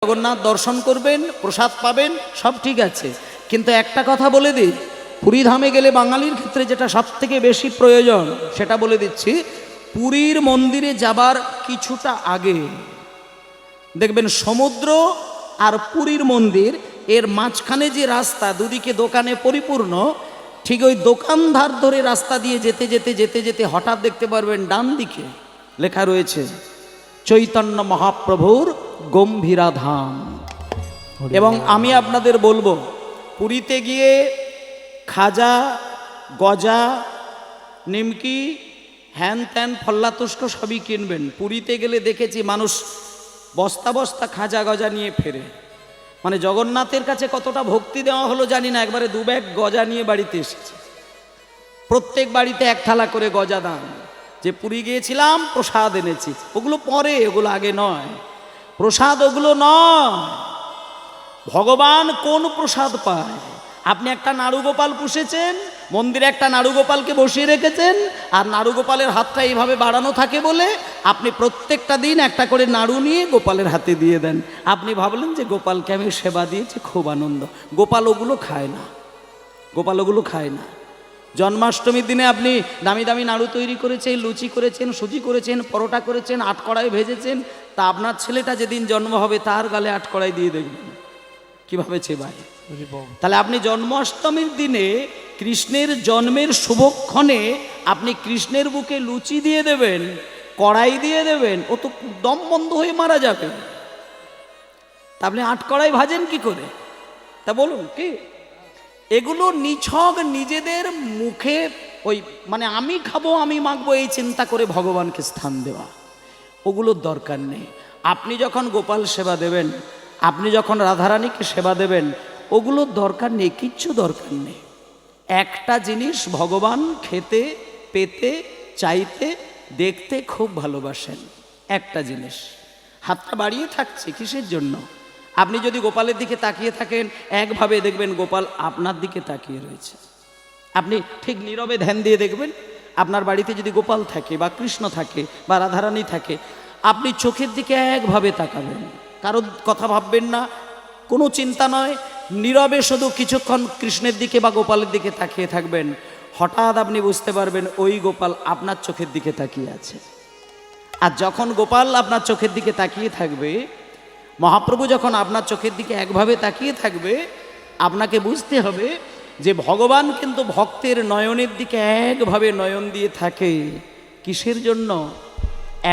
জগন্নাথ দর্শন করবেন, প্রসাদ পাবেন, সব ঠিক আছে। কিন্তু একটা কথা বলে দিই, পুরী ধামে গেলে বাঙালির ক্ষেত্রে যেটা সব থেকে বেশি প্রয়োজন সেটা বলে দিচ্ছি, পুরীর মন্দিরে যাবার কিছুটা আগে দেখবেন সমুদ্র আর পুরীর মন্দির এর মাঝখানে যে রাস্তা, দুদিকে দোকানে পরিপূর্ণ, ঠিক ওই দোকানধার ধরে রাস্তা দিয়ে যেতে যেতে যেতে যেতে হঠাৎ দেখতে পারবেন ডান দিকে লেখা রয়েছে চৈতন্য মহাপ্রভুর গম্ভীরা ধাম। এবং আমি আপনাদের বলবো, পুরীতে গিয়ে খাজা, গজা, নিমকি, হ্যান ত্যান ফল্লাতুষ্ক সবই কিনবেন। পুরীতে গেলে দেখেছি মানুষ বস্তা বস্তা খাজা গজা নিয়ে ফেরে। মানে জগন্নাথের কাছে কতটা ভক্তি দেওয়া হলো জানি না, একবারে 2 ব্যাগ গজা নিয়ে বাড়িতে এসেছে। প্রত্যেক বাড়িতে 1 থালা করে গজা দান। যে পুরী গিয়েছিলাম প্রসাদ এনেছি, ওগুলো পরে, ওগুলো আগে নয়। প্রসাদ ওগুলো নয়। ভগবান কোন প্রসাদ পায়? আপনি একটা নাড়ুগোপাল পুষেছেন, মন্দিরে একটা নাড়ুগোপালকে বসিয়ে রেখেছেন, আর নাড়ুগোপালের হাতটা এইভাবে বাড়ানো থাকে বলে আপনি প্রত্যেকটা দিন একটা করে নাড়ু নিয়ে গোপালের হাতে দিয়ে দেন। আপনি ভাবলেন যে গোপালকে আমি সেবা দিয়েছি, খুব আনন্দ। গোপাল ওগুলো খায় না, গোপাল ওগুলো খায় না। জন্মাষ্টমীর দিনে আপনি দামি দামি নাড়ু তৈরি করেছেন, লুচি করেছেন, সুজি করেছেন, পরোটা করেছেন, আটকড়াই ভেজেছেন, তা আপনার ছেলেটা যেদিন জন্ম হবে তার গালে আটকড়াই দিয়ে দেখবেন কিভাবে চেবায়। তাহলে আপনি জন্মাষ্টমীর দিনে কৃষ্ণের জন্মের শুভক্ষণে আপনি কৃষ্ণের বুকে লুচি দিয়ে দেবেন, কড়াই দিয়ে দেবেন, ও তো দম বন্ধ হয়ে মারা যাবে। তা আপনি আটকড়াই ভাজেন কি করে? তা বলুন কি? এগুলো নিছক নিজেদের মুখে ওই মানে আমি খাবো, আমি মাখবো, এই চিন্তা করে ভগবানকে স্থান দেওয়া, ওগুলোর দরকার নেই। আপনি যখন গোপাল সেবা দেবেন, আপনি যখন রাধারানীকে সেবা দেবেন, ওগুলোর দরকার নেই, কিচ্ছু দরকার নেই। একটা জিনিস ভগবান খেতে, পেতে, চাইতে, দেখতে খুব ভালোবাসেন। একটা জিনিস, হাতটা বাড়িয়ে থাকছে কিসের জন্য? আপনি যদি গোপালের দিকে তাকিয়ে থাকেন, একভাবে দেখবেন গোপাল আপনার দিকে তাকিয়ে রয়েছে। আপনি ঠিক নীরবে ধ্যান দিয়ে দেখবেন, আপনার বাড়িতে যদি গোপাল থাকে বা কৃষ্ণ থাকে বা রাধারানী থাকে, আপনি চোখের দিকে একভাবে তাকাবেন, কারোর কথা ভাববেন না, কোনো চিন্তা নয়, নীরবে শুধু কিছুক্ষণ কৃষ্ণের দিকে বা গোপালের দিকে তাকিয়ে থাকবেন। হঠাৎ আপনি বুঝতে পারবেন ওই গোপাল আপনার চোখের দিকে তাকিয়ে আছে। আর যখন গোপাল আপনার চোখের দিকে তাকিয়ে থাকবে, মহাপ্রভু যখন আপনার চোখের দিকে একভাবে তাকিয়ে থাকবে, আপনাকে বুঝতে হবে যে ভগবান কিন্তু ভক্তের নয়নের দিকে একভাবে নয়ন দিয়ে থাকে। কিসের জন্য?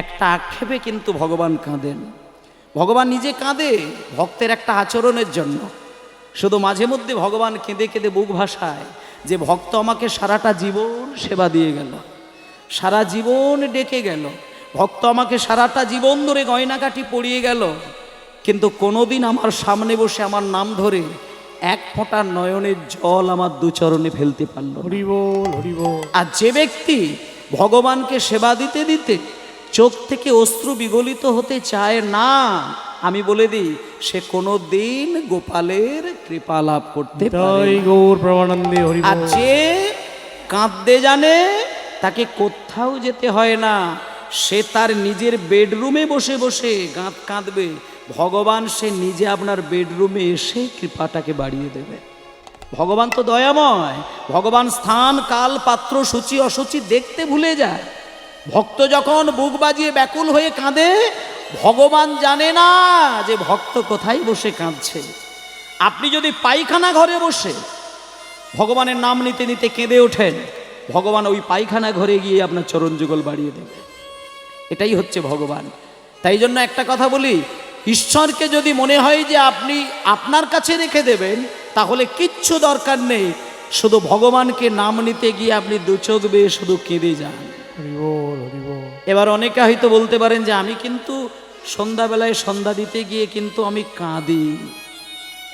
একটা আক্ষেপে কিন্তু ভগবান কাঁদেন। ভগবান নিজে কাঁদে ভক্তের একটা আচরণের জন্য। শুধু মাঝে মধ্যে ভগবান কেঁদে কেঁদে বুক ভাসায় যে ভক্ত আমাকে সারাটা জীবন সেবা দিয়ে গেল, সারা জীবন ডেকে গেল, ভক্ত আমাকে সারাটা জীবন ধরে গয়নাকাটি পরিয়ে গেল, কিন্তু কোনোদিন আমার সামনে বসে আমার নাম ধরে 1 ফোঁটা নয়নের জল আমার 2 চরণে ফেলতে পারল। হরি বল, হরি বল। আর যে ব্যক্তি ভগবানকে সেবা দিতে দিতে চোখ থেকে অশ্রু বিগলিত হতে চায় না, আমি বলে দিই, সে কোনো দিন গোপালের কৃপা লাভ করতে পারে না। গৌর প্রেমানন্দে হরি বল। আর যে কাঁদতে জানে তাকে কোথাও যেতে হয় না, সে তার নিজের বেডরুমে বসে বসে কাঁদবে, ভগবান সে নিজে আপনার বেডরুমে এসে কৃপাটাকে বাড়িয়ে দেবে। ভগবান তো দয়াময়, ভগবান স্থান কাল পাত্র সূচি অসুচি দেখতে ভুলে যায়। ভক্ত যখন বুক বাজিয়ে ব্যাকুল হয়ে কাঁদে, ভগবান জানে না যে ভক্ত কোথায় বসে কাঁদছে। আপনি যদি পায়খানা ঘরে বসে ভগবানের নাম নিতে নিতে কেঁদে ওঠেন, ভগবান ওই পায়খানা ঘরে গিয়ে আপনার চরণ যুগল বাড়িয়ে দেবে। এটাই হচ্ছে ভগবান। তাই জন্য একটা কথা বলি, ঈশ্বরকে যদি মনে হয় যে আপনি আপনার কাছে রেখে দেবেন, তাহলে কিচ্ছু দরকার নেই, শুধু ভগবানকে নাম নিতে গিয়ে আপনি 2 চোখ বেয়ে শুধু কেঁদে যান। হরি বল, হরি বল। এবার অনেকে হয়তো বলতে পারেন যে আমি কিন্তু সন্ধ্যাবেলায় সন্ধ্যা দিতে গিয়ে কিন্তু আমি কাঁদি।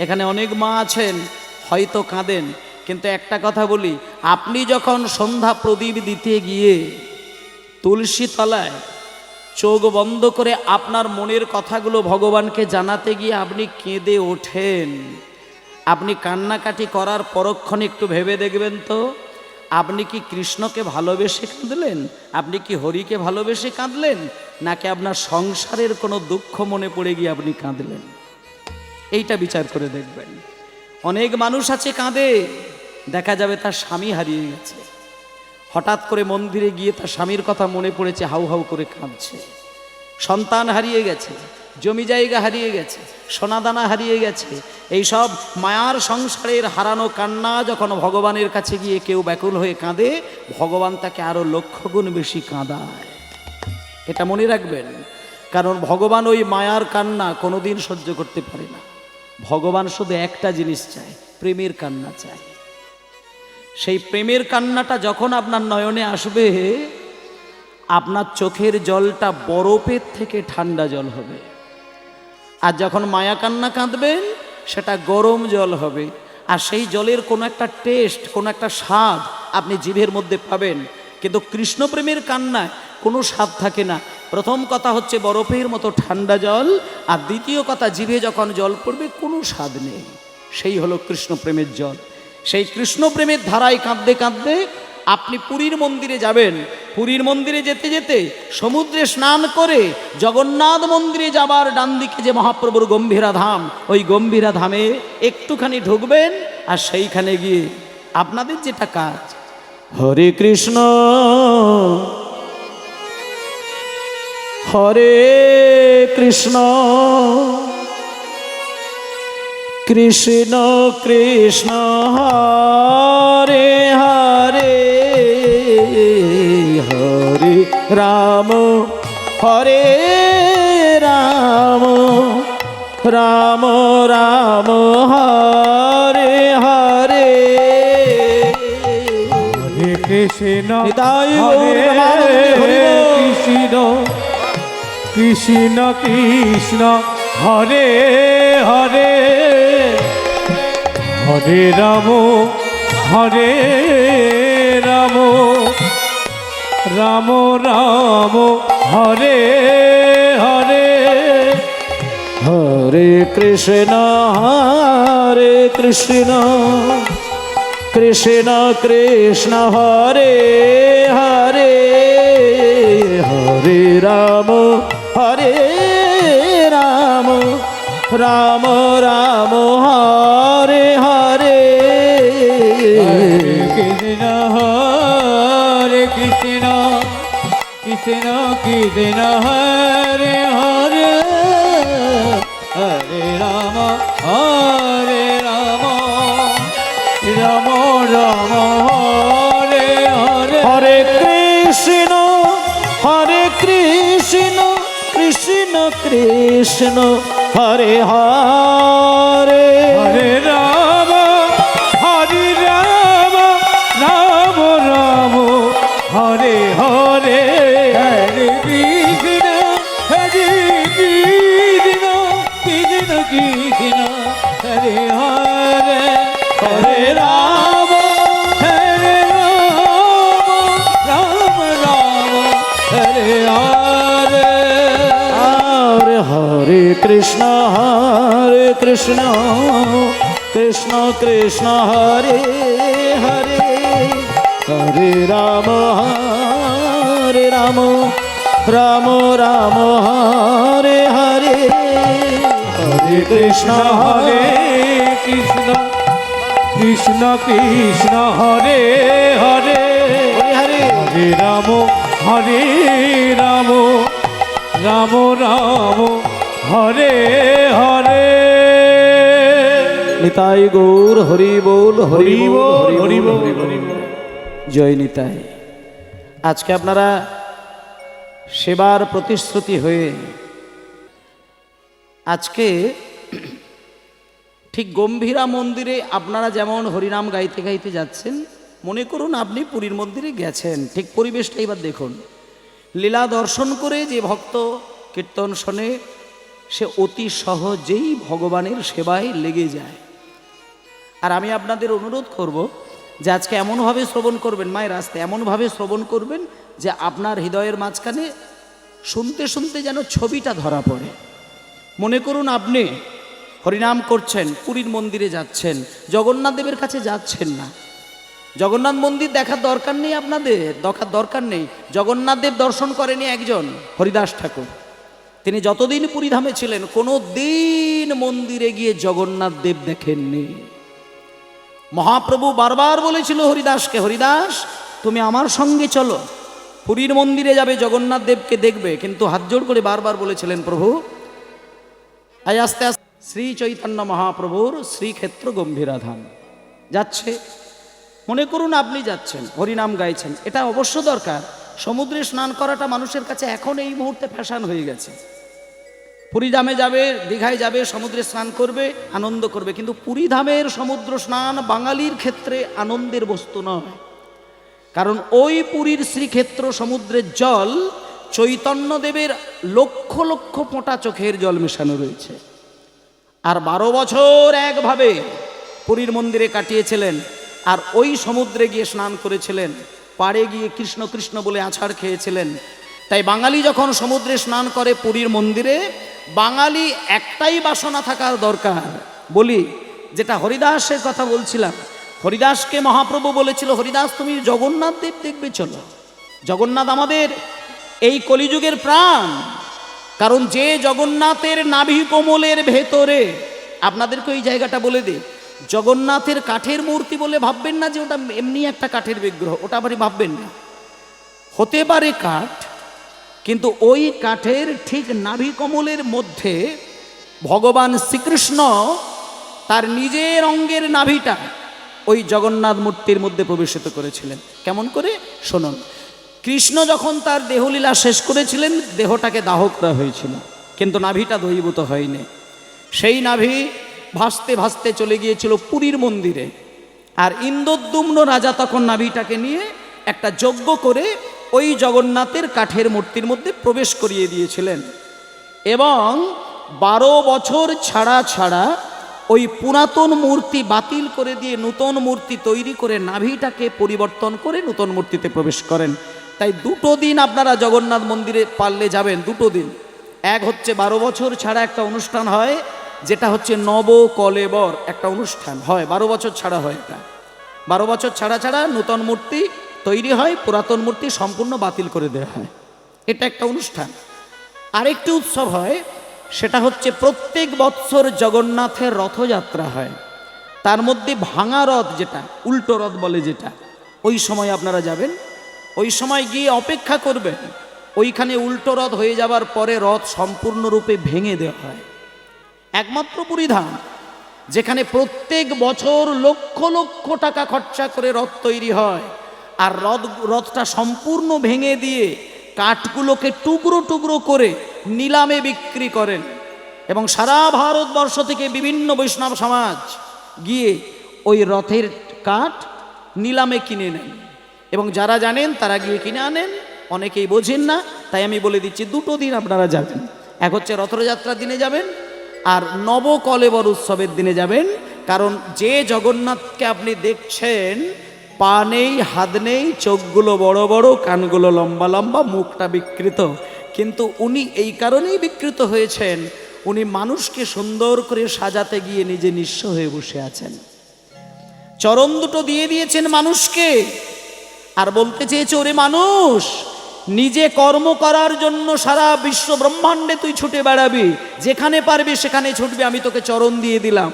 এখানে অনেক মা আছেন হয়তো কাঁদেন, কিন্তু একটা কথা বলি, আপনি যখন সন্ধ্যা প্রদীপ দিতে গিয়ে তুলসী তলায় চোখ বন্ধ করে আপনার মনের কথাগুলো ভগবানকে জানাতে গিয়ে আপনি কেঁদে ওঠেন, আপনি কান্নাকাটি করার পরক্ষণে একটু ভেবে দেখবেন তো, আপনি কি কৃষ্ণকে ভালোবেসে কাঁদলেন? আপনি কি হরিকে ভালোবেসে কাঁদলেন? নাকি আপনার সংসারের কোনো দুঃখ মনে পড়ে গিয়ে আপনি কাঁদলেন? এইটা বিচার করে দেখবেন। অনেক মানুষ আছে কাঁদে, দেখা যাবে তার স্বামী হারিয়ে গেছে, হঠাৎ করে মন্দিরে গিয়ে তার স্বামীর কথা মনে পড়েছে, হাউ হাউ করে কাঁদছে। সন্তান হারিয়ে গেছে, জমি জায়গা হারিয়ে গেছে, সোনাদানা হারিয়ে গেছে। এই সব মায়ার সংসারের হারানো কান্না যখন ভগবানের কাছে গিয়ে কেউ ব্যাকুল হয়ে কাঁদে, ভগবান তাকে আরো লক্ষ গুণ বেশি কাঁদায়। এটা মনে রাখবেন, কারণ ভগবান ওই মায়ার কান্না কোনোদিন সহ্য করতে পারে না। ভগবান শুধু একটা জিনিস চায়, প্রেমের কান্না চায়। সেই প্রেমের কান্নাটা যখন আপনার নয়নে আসবে, আপনার চোখের জলটা বরফের থেকে ঠান্ডা জল হবে। আর যখন মায়া কান্না কাঁদবেন, সেটা গরম জল হবে। আর সেই জলের কোনো একটা টেস্ট, কোনো একটা স্বাদ আপনি জিভের মধ্যে পাবেন। কিন্তু কৃষ্ণ প্রেমের কান্নায় কোনো স্বাদ থাকে না। প্রথম কথা হচ্ছে বরফের মতো ঠান্ডা জল, আর দ্বিতীয় কথা জিভে যখন জল পড়বে কোনো স্বাদ নেই। সেই হলো কৃষ্ণ প্রেমের জল। সেই কৃষ্ণ প্রেমের ধারায় কাঁদতে কাঁদতে আপনি পুরীর মন্দিরে যাবেন। পুরীর মন্দিরে যেতে যেতে সমুদ্রে স্নান করে জগন্নাথ মন্দিরে যাবার ডান দিকে যে মহাপ্রভুর গম্ভীরা ধাম, ওই গম্ভীরা ধামে একটুখানি ঢুকবেন। আর সেইখানে গিয়ে আপনাদের যেটা কাজ, হরে কৃষ্ণ হরে কৃষ্ণ কৃষ্ণ কৃষ্ণ হরে হরে হরে রাম হরে রাম রাম রাম হরে হরে হরে কৃষ্ণ নিতাই হরে হরে কৃষ্ণ কৃষ্ণ কৃষ্ণ হরে হরে হরে রাম হরে রাম রাম রাম হরে হরে হরে কৃষ্ণ কৃষ্ণ কৃষ্ণ হরে হরে হরে রাম রাম রাম হরে হরে কৃষ্ণ হরে কৃষ্ণ কৃষ্ণ কৃষ্ণ হরে হরে হরে রাম রাম রাম হরে হরে হরে কৃষ্ণ কৃষ্ণ কৃষ্ণ হরে হরে হরে রাম রাম রাম হরে হরে হরে কৃষ্ণ কৃষ্ণ কৃষ্ণ হরে হরে হরে রাম রাম হরে হরে হরে কৃষ্ণ কৃষ্ণ কৃষ্ণ হরে হরে হরে রাম রাম রাম হরে হরে হরে কৃষ্ণ হরে কৃষ্ণ কৃষ্ণ কৃষ্ণ হরে হরে হরে হরে রাম রাম রাম হরে হরে নিতাই গৌর হরি বল হরি বল হরি বল হরি বল। জয় নিতাই। আজকে আপনারা সেবার প্রতিশ্রুতি হয়ে আজকে ঠিক গম্ভীরা মন্দিরে আপনারা যেমন হরিনাম গাইতে গাইতে যাচ্ছেন, মনে করুন আপনি পুরীর মন্দিরে গেছেন। ঠিক পরিবেশটা এবার দেখুন। লীলা দর্শন করে যে ভক্ত কীর্তন শোনে, সে অতি সহজেই ভগবানের সেবায় লেগে যায়। আর আমি আপনাদের অনুরোধ করব যে আজকে এমনভাবে শ্রবণ করবেন, মায়ের রাস্তায় এমনভাবে শ্রবণ করবেন যে আপনার হৃদয়ের মাঝখানে শুনতে শুনতে যেন ছবিটা ধরা পড়ে। মনে করুন আপনি হরিনাম করছেন, পুরীর মন্দিরে যাচ্ছেন, জগন্নাথ দেবের কাছে যাচ্ছেন না। জগন্নাথ মন্দির দেখার দরকার নেই, আপনাদের দেখার দরকার নেই। জগন্নাথ দেব দর্শন করেনি একজন, হরিদাস ঠাকুর। তিনি যতদিন পুরীধামে ছিলেন কোনো দিন মন্দিরে গিয়ে জগন্নাথ দেব দেখেননি। মহাপ্রভু বারবার বলেছিল হরিদাসকে, হরিদাস তুমি আমার সঙ্গে চলো, পুরীর মন্দিরে যাবে, জগন্নাথ দেবকে দেখবে। কিন্তু হাত জোড় করে বারবার বলেছিলেন, প্রভু আজ আস্তে আস্তে শ্রী চৈতন্য মহাপ্রভুর শ্রীক্ষেত্র গম্ভীরাধাম যাচ্ছে, মনে করুন আপনি যাচ্ছেন, হরিনাম গাইছেন, এটা অবশ্য দরকার। সমুদ্রে স্নান করাটা মানুষের কাছে এখন এই মুহূর্তে ফ্যাশন হয়ে গেছে। পুরীধামে যাবে, দীঘায় যাবে, সমুদ্রে স্নান করবে, আনন্দ করবে, কিন্তু পুরীধামের সমুদ্র স্নান বাঙালির ক্ষেত্রে আনন্দের বস্তু নয়। কারণ ওই পুরীর শ্রীক্ষেত্র সমুদ্রের জল চৈতন্যদেবের লক্ষ লক্ষ ফোঁটা চোখের জল মেশানো রয়েছে। আর 12 বছর একভাবে পুরীর মন্দিরে কাটিয়েছিলেন, আর ওই সমুদ্রে গিয়ে স্নান করেছিলেন, পাড়ে গিয়ে কৃষ্ণ কৃষ্ণ বলে আছাড় খেয়েছিলেন। তাই বাঙালি যখন সমুদ্রে স্নান করে পুরীর মন্দিরে, বাঙালি একটাই বাসনা থাকার দরকার। বলি, যেটা হরিদাসের কথা বলছিলাম, হরিদাসকে মহাপ্রভু বলেছিল, হরিদাস তুমি জগন্নাথ দেব দেখবে চলো। জগন্নাথ আমাদের এই কলিযুগের প্রাণ। কারণ যে জগন্নাথের নাভি কোমলের ভেতরে, আপনাদেরকে এই জায়গাটা বলে দিই, জগন্নাথের কাঠের মূর্তি বলে ভাববেন না যে ওটা এমনি একটা কাঠের বিগ্রহ, ওটা আবার ভাববেন না। হতে পারে কাঠ, কিন্তু ওই কাঠের ঠিক নাভি কমলের মধ্যে ভগবান শ্রীকৃষ্ণ তার নিজের অঙ্গের নাভিটা ওই জগন্নাথ মূর্তির মধ্যে প্রবেশিত করেছিলেন। কেমন করে শুনুন। কৃষ্ণ যখন তার দেহলীলা শেষ করেছিলেন, দেহটাকে দাহ করা হয়েছিল, কিন্তু নাভিটা দহীভূত হয়নি। সেই নাভি ভাসতে ভাসতে চলে গিয়েছিল পুরীর মন্দিরে। আর ইন্দ্রদ্যুম্ন রাজা তখন নাভিটাকে নিয়ে একটা যজ্ঞ করে ওই জগন্নাথের কাঠের মূর্তির মধ্যে প্রবেশ করিয়ে দিয়েছিলেন। এবং 12 বছর ছাড়া ছাড়া ওই পুরাতন মূর্তি বাতিল করে দিয়ে নূতন মূর্তি তৈরি করে নাভিটাকে পরিবর্তন করে নূতন মূর্তিতে প্রবেশ করেন। তাই 2 দিন আপনারা জগন্নাথ মন্দিরে পারলে যাবেন, 2 দিন। এক হচ্ছে 12 বছর ছাড়া একটা অনুষ্ঠান হয়, যেটা হচ্ছে নবকলেবর একটা অনুষ্ঠান হয়, 12 বছর ছাড়া হয়। এটা 12 বছর ছাড়া ছাড়া নূতন মূর্তি তৈরি হয়, পুরাতন মূর্তি সম্পূর্ণ বাতিল করে দেওয়া হয়, এটা একটা অনুষ্ঠান। আরেকটি উৎসব হয়, সেটা হচ্ছে প্রত্যেক বৎসর জগন্নাথের রথযাত্রা হয়। তার মধ্যে ভাঙা রথ, যেটা উল্টো রথ বলে, যেটা ওই সময় আপনারা যাবেন, ওই সময় গিয়ে অপেক্ষা করবেন। ওইখানে উল্টো রথ হয়ে যাবার পরে রথ সম্পূর্ণরূপে ভেঙে দেওয়া হয়। একমাত্র পুরীধাম যেখানে প্রত্যেক বছর লক্ষ লক্ষ টাকা খরচা করে রথ তৈরি হয়, আর রথটা সম্পূর্ণ ভেঙে দিয়ে কাঠগুলোকে টুকরো টুকরো করে নিলামে বিক্রি করেন। এবং সারা ভারতবর্ষ থেকে বিভিন্ন বৈষ্ণব সমাজ গিয়ে ওই রথের কাঠ নিলামে কিনে নেন। এবং যারা জানেন তারা গিয়ে কিনে আনেন, অনেকেই বোঝেন না। তাই আমি বলে দিচ্ছি, 2 দিন আপনারা যাবেন। এক হচ্ছে রথযাত্রার দিনে যাবেন, আর নবকলেবর উৎসবের দিনে যাবেন। কারণ যে জগন্নাথকে আপনি দেখছেন, পা নেই, হাত নেই, চোখগুলো বড় বড়, কানগুলো লম্বা লম্বা, মুখটা বিকৃত, কিন্তু উনি এই কারণেই বিকৃত হয়েছেন, উনি মানুষকে সুন্দর করে সাজাতে গিয়ে নিজে নিঃস্ব হয়ে বসে আছেন। চরণ 2 দিয়ে দিয়েছেন মানুষকে, আর বলতে চেয়েছে, ওরে মানুষ, নিজে কর্ম করার জন্য সারা বিশ্ব ব্রহ্মাণ্ডে তুই ছুটে বেড়াবি, যেখানে পারবি সেখানে ছুটবি, আমি তোকে চরণ দিয়ে দিলাম।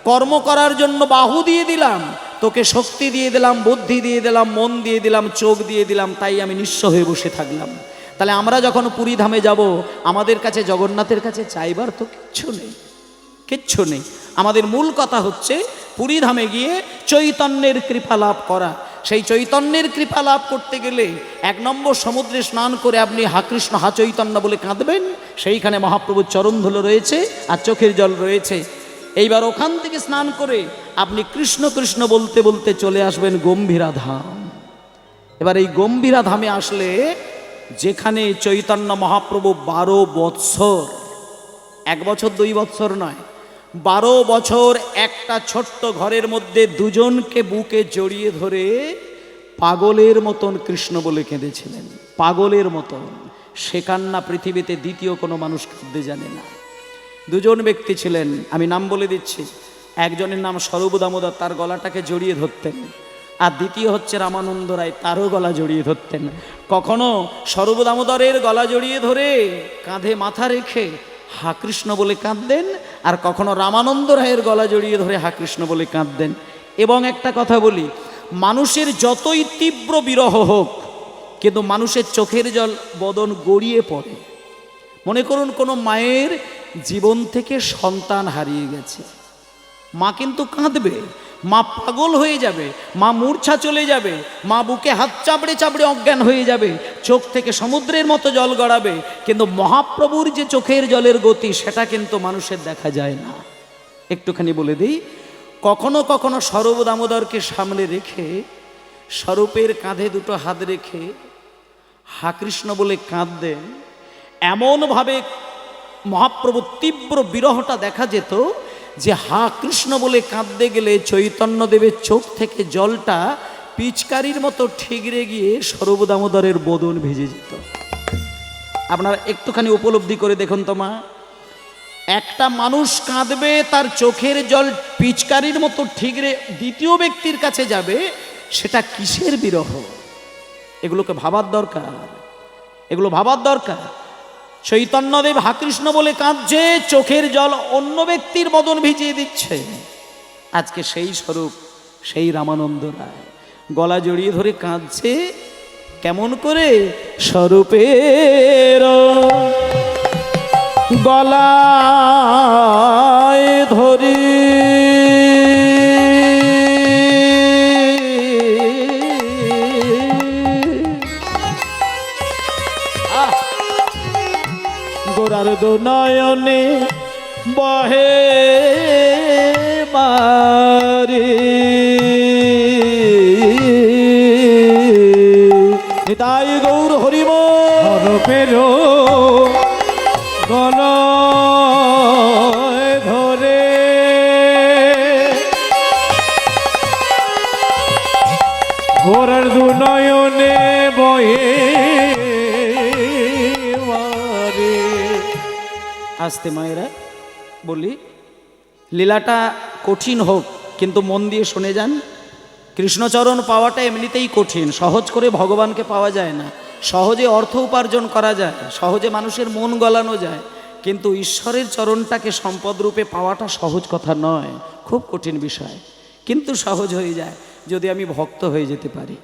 কর্ম করার জন্য বাহু দিয়ে দিলাম, তোকে শক্তি দিয়ে দিলাম, বুদ্ধি দিয়ে দিলাম, মন দিয়ে দিলাম, চোখ দিয়ে দিলাম, তাই আমি নিঃস্ব হয়ে বসে থাকলাম। তাহলে আমরা যখন পুরীধামে যাব, আমাদের কাছে জগন্নাথের কাছে চাইবার তো কিচ্ছু নেই, কিচ্ছু নেই। আমাদের মূল কথা হচ্ছে পুরীধামে গিয়ে চৈতন্যের কৃপা লাভ করা। সেই চৈতন্যের কৃপা লাভ করতে গেলে 1 নম্বর সমুদ্রে স্নান করে আপনি হা কৃষ্ণ হা চৈতন্য বলে কাঁদবেন, সেইখানে মহাপ্রভুর চরণধুলো রয়েছে আর চোখের জল রয়েছে। এইবার ওখান থেকে স্নান করে আপনি কৃষ্ণ কৃষ্ণ বলতে বলতে চলে আসবেন গম্ভীরা ধাম। এবার এই গম্ভীরা ধামে আসলে, যেখানে চৈতন্য মহাপ্রভু 12 বৎসর, 1 বছর 2 বৎসর নয়, 12 বছর একটা ছোট্ট ঘরের মধ্যে 2 জনকে বুকে জড়িয়ে ধরে পাগলের মতন কৃষ্ণ বলে কেঁদেছিলেন, পাগলের মতন। সে কান্না পৃথিবীতে দ্বিতীয় কোনো মানুষ কাঁদতে জানে না। 2 জন ব্যক্তি ছিলেন, আমি নাম বলে দিচ্ছি। একজনের নাম স্বরূপ দামোদর, তার গলাটাকে জড়িয়ে ধরতেন। আর দ্বিতীয় হচ্ছে রামানন্দ রায়, তারও গলা জড়িয়ে ধরতেন। কখনো স্বরূপ দামোদরের গলা জড়িয়ে ধরে কাঁধে মাথা রেখে হা কৃষ্ণ বলে কাঁদতেন, আর কখনো রামানন্দ রায়ের গলা জড়িয়ে ধরে হা কৃষ্ণ বলে কাঁদতেন। এবং একটা কথা বলি, মানুষের যতই তীব্র বিরহ হোক, কিন্তু মানুষের চোখের জল বদন গড়িয়ে পড়ে। মনে করুন কোনো মায়ের জীবন থেকে সন্তান হারিয়ে গেছে, মা কিন্তু কাঁদবে, মা পাগল হয়ে যাবে, মা মূর্ছা চলে যাবে, মা বুকে হাত চাপড়ে চাপড়ে অজ্ঞান হয়ে যাবে, চোখ থেকে সমুদ্রের মতো জল গড়াবে, কিন্তু মহাপ্রভুর যে চোখের জলের গতি সেটা কিন্তু মানুষের দেখা যায় না। একটুখানি বলে দিই, কখনো কখনো স্বরূপ দামোদরকে সামনে রেখে স্বরূপের কাঁধে দুটো হাত রেখে হা কৃষ্ণ বলে কাঁদতেন। এমনভাবে মহাপ্রভুর তীব্র বিরহটা দেখা যেত যে হা কৃষ্ণ বলে কাঁদতে গেলে চৈতন্যদেবের চোখ থেকে জলটা পিচকারির মতো ঠিকরে গিয়ে স্বরূপ দামোদরের বদন ভিজে যেত। আপনারা একটুখানি উপলব্ধি করে দেখুন তো মা, একটা মানুষ কাঁদবে, তার চোখের জল পিচকারির মতো ঠিকরে দ্বিতীয় ব্যক্তির কাছে যাবে, সেটা কিসের বিরহ? এগুলোকে ভাবার দরকার, এগুলো ভাবার দরকার। চৈতন্যদেব হা কৃষ্ণ বলে কাঁদছে, চোখের জল অন্য ব্যক্তির বদন ভিজিয়ে দিচ্ছে। আজকে সেই স্বরূপ, সেই রামানন্দ রায় গলা জড়িয়ে ধরে কাঁদছে। কেমন করে? স্বরূপের গলায় ধরি গোরার দো নয়নে বহে মারে তাই গৌর হরিব হরপেরো গলায় ধরে ঘোরার দু নয়নে বয়ে মারে। আস্তে মায়েরা বলি, লীলাটা কঠিন হোক কিন্তু মন দিয়ে শুনে যান। কৃষ্ণচরণ পাওয়াটা এমনিতেই কঠিন, সহজ করে ভগবানকে পাওয়া যায় না। সহজে অর্থ উপার্জন করা যায়, সহজে মানুষের মন গলানো যায়, কিন্তু ঈশ্বরের চরণটাকে সম্পদ রূপে পাওয়াটা সহজ কথা নয়, খুব কঠিন বিষয়। কিন্তু সহজ হয়ে যায় যদি আমি ভক্ত হয়ে যেতে পারি,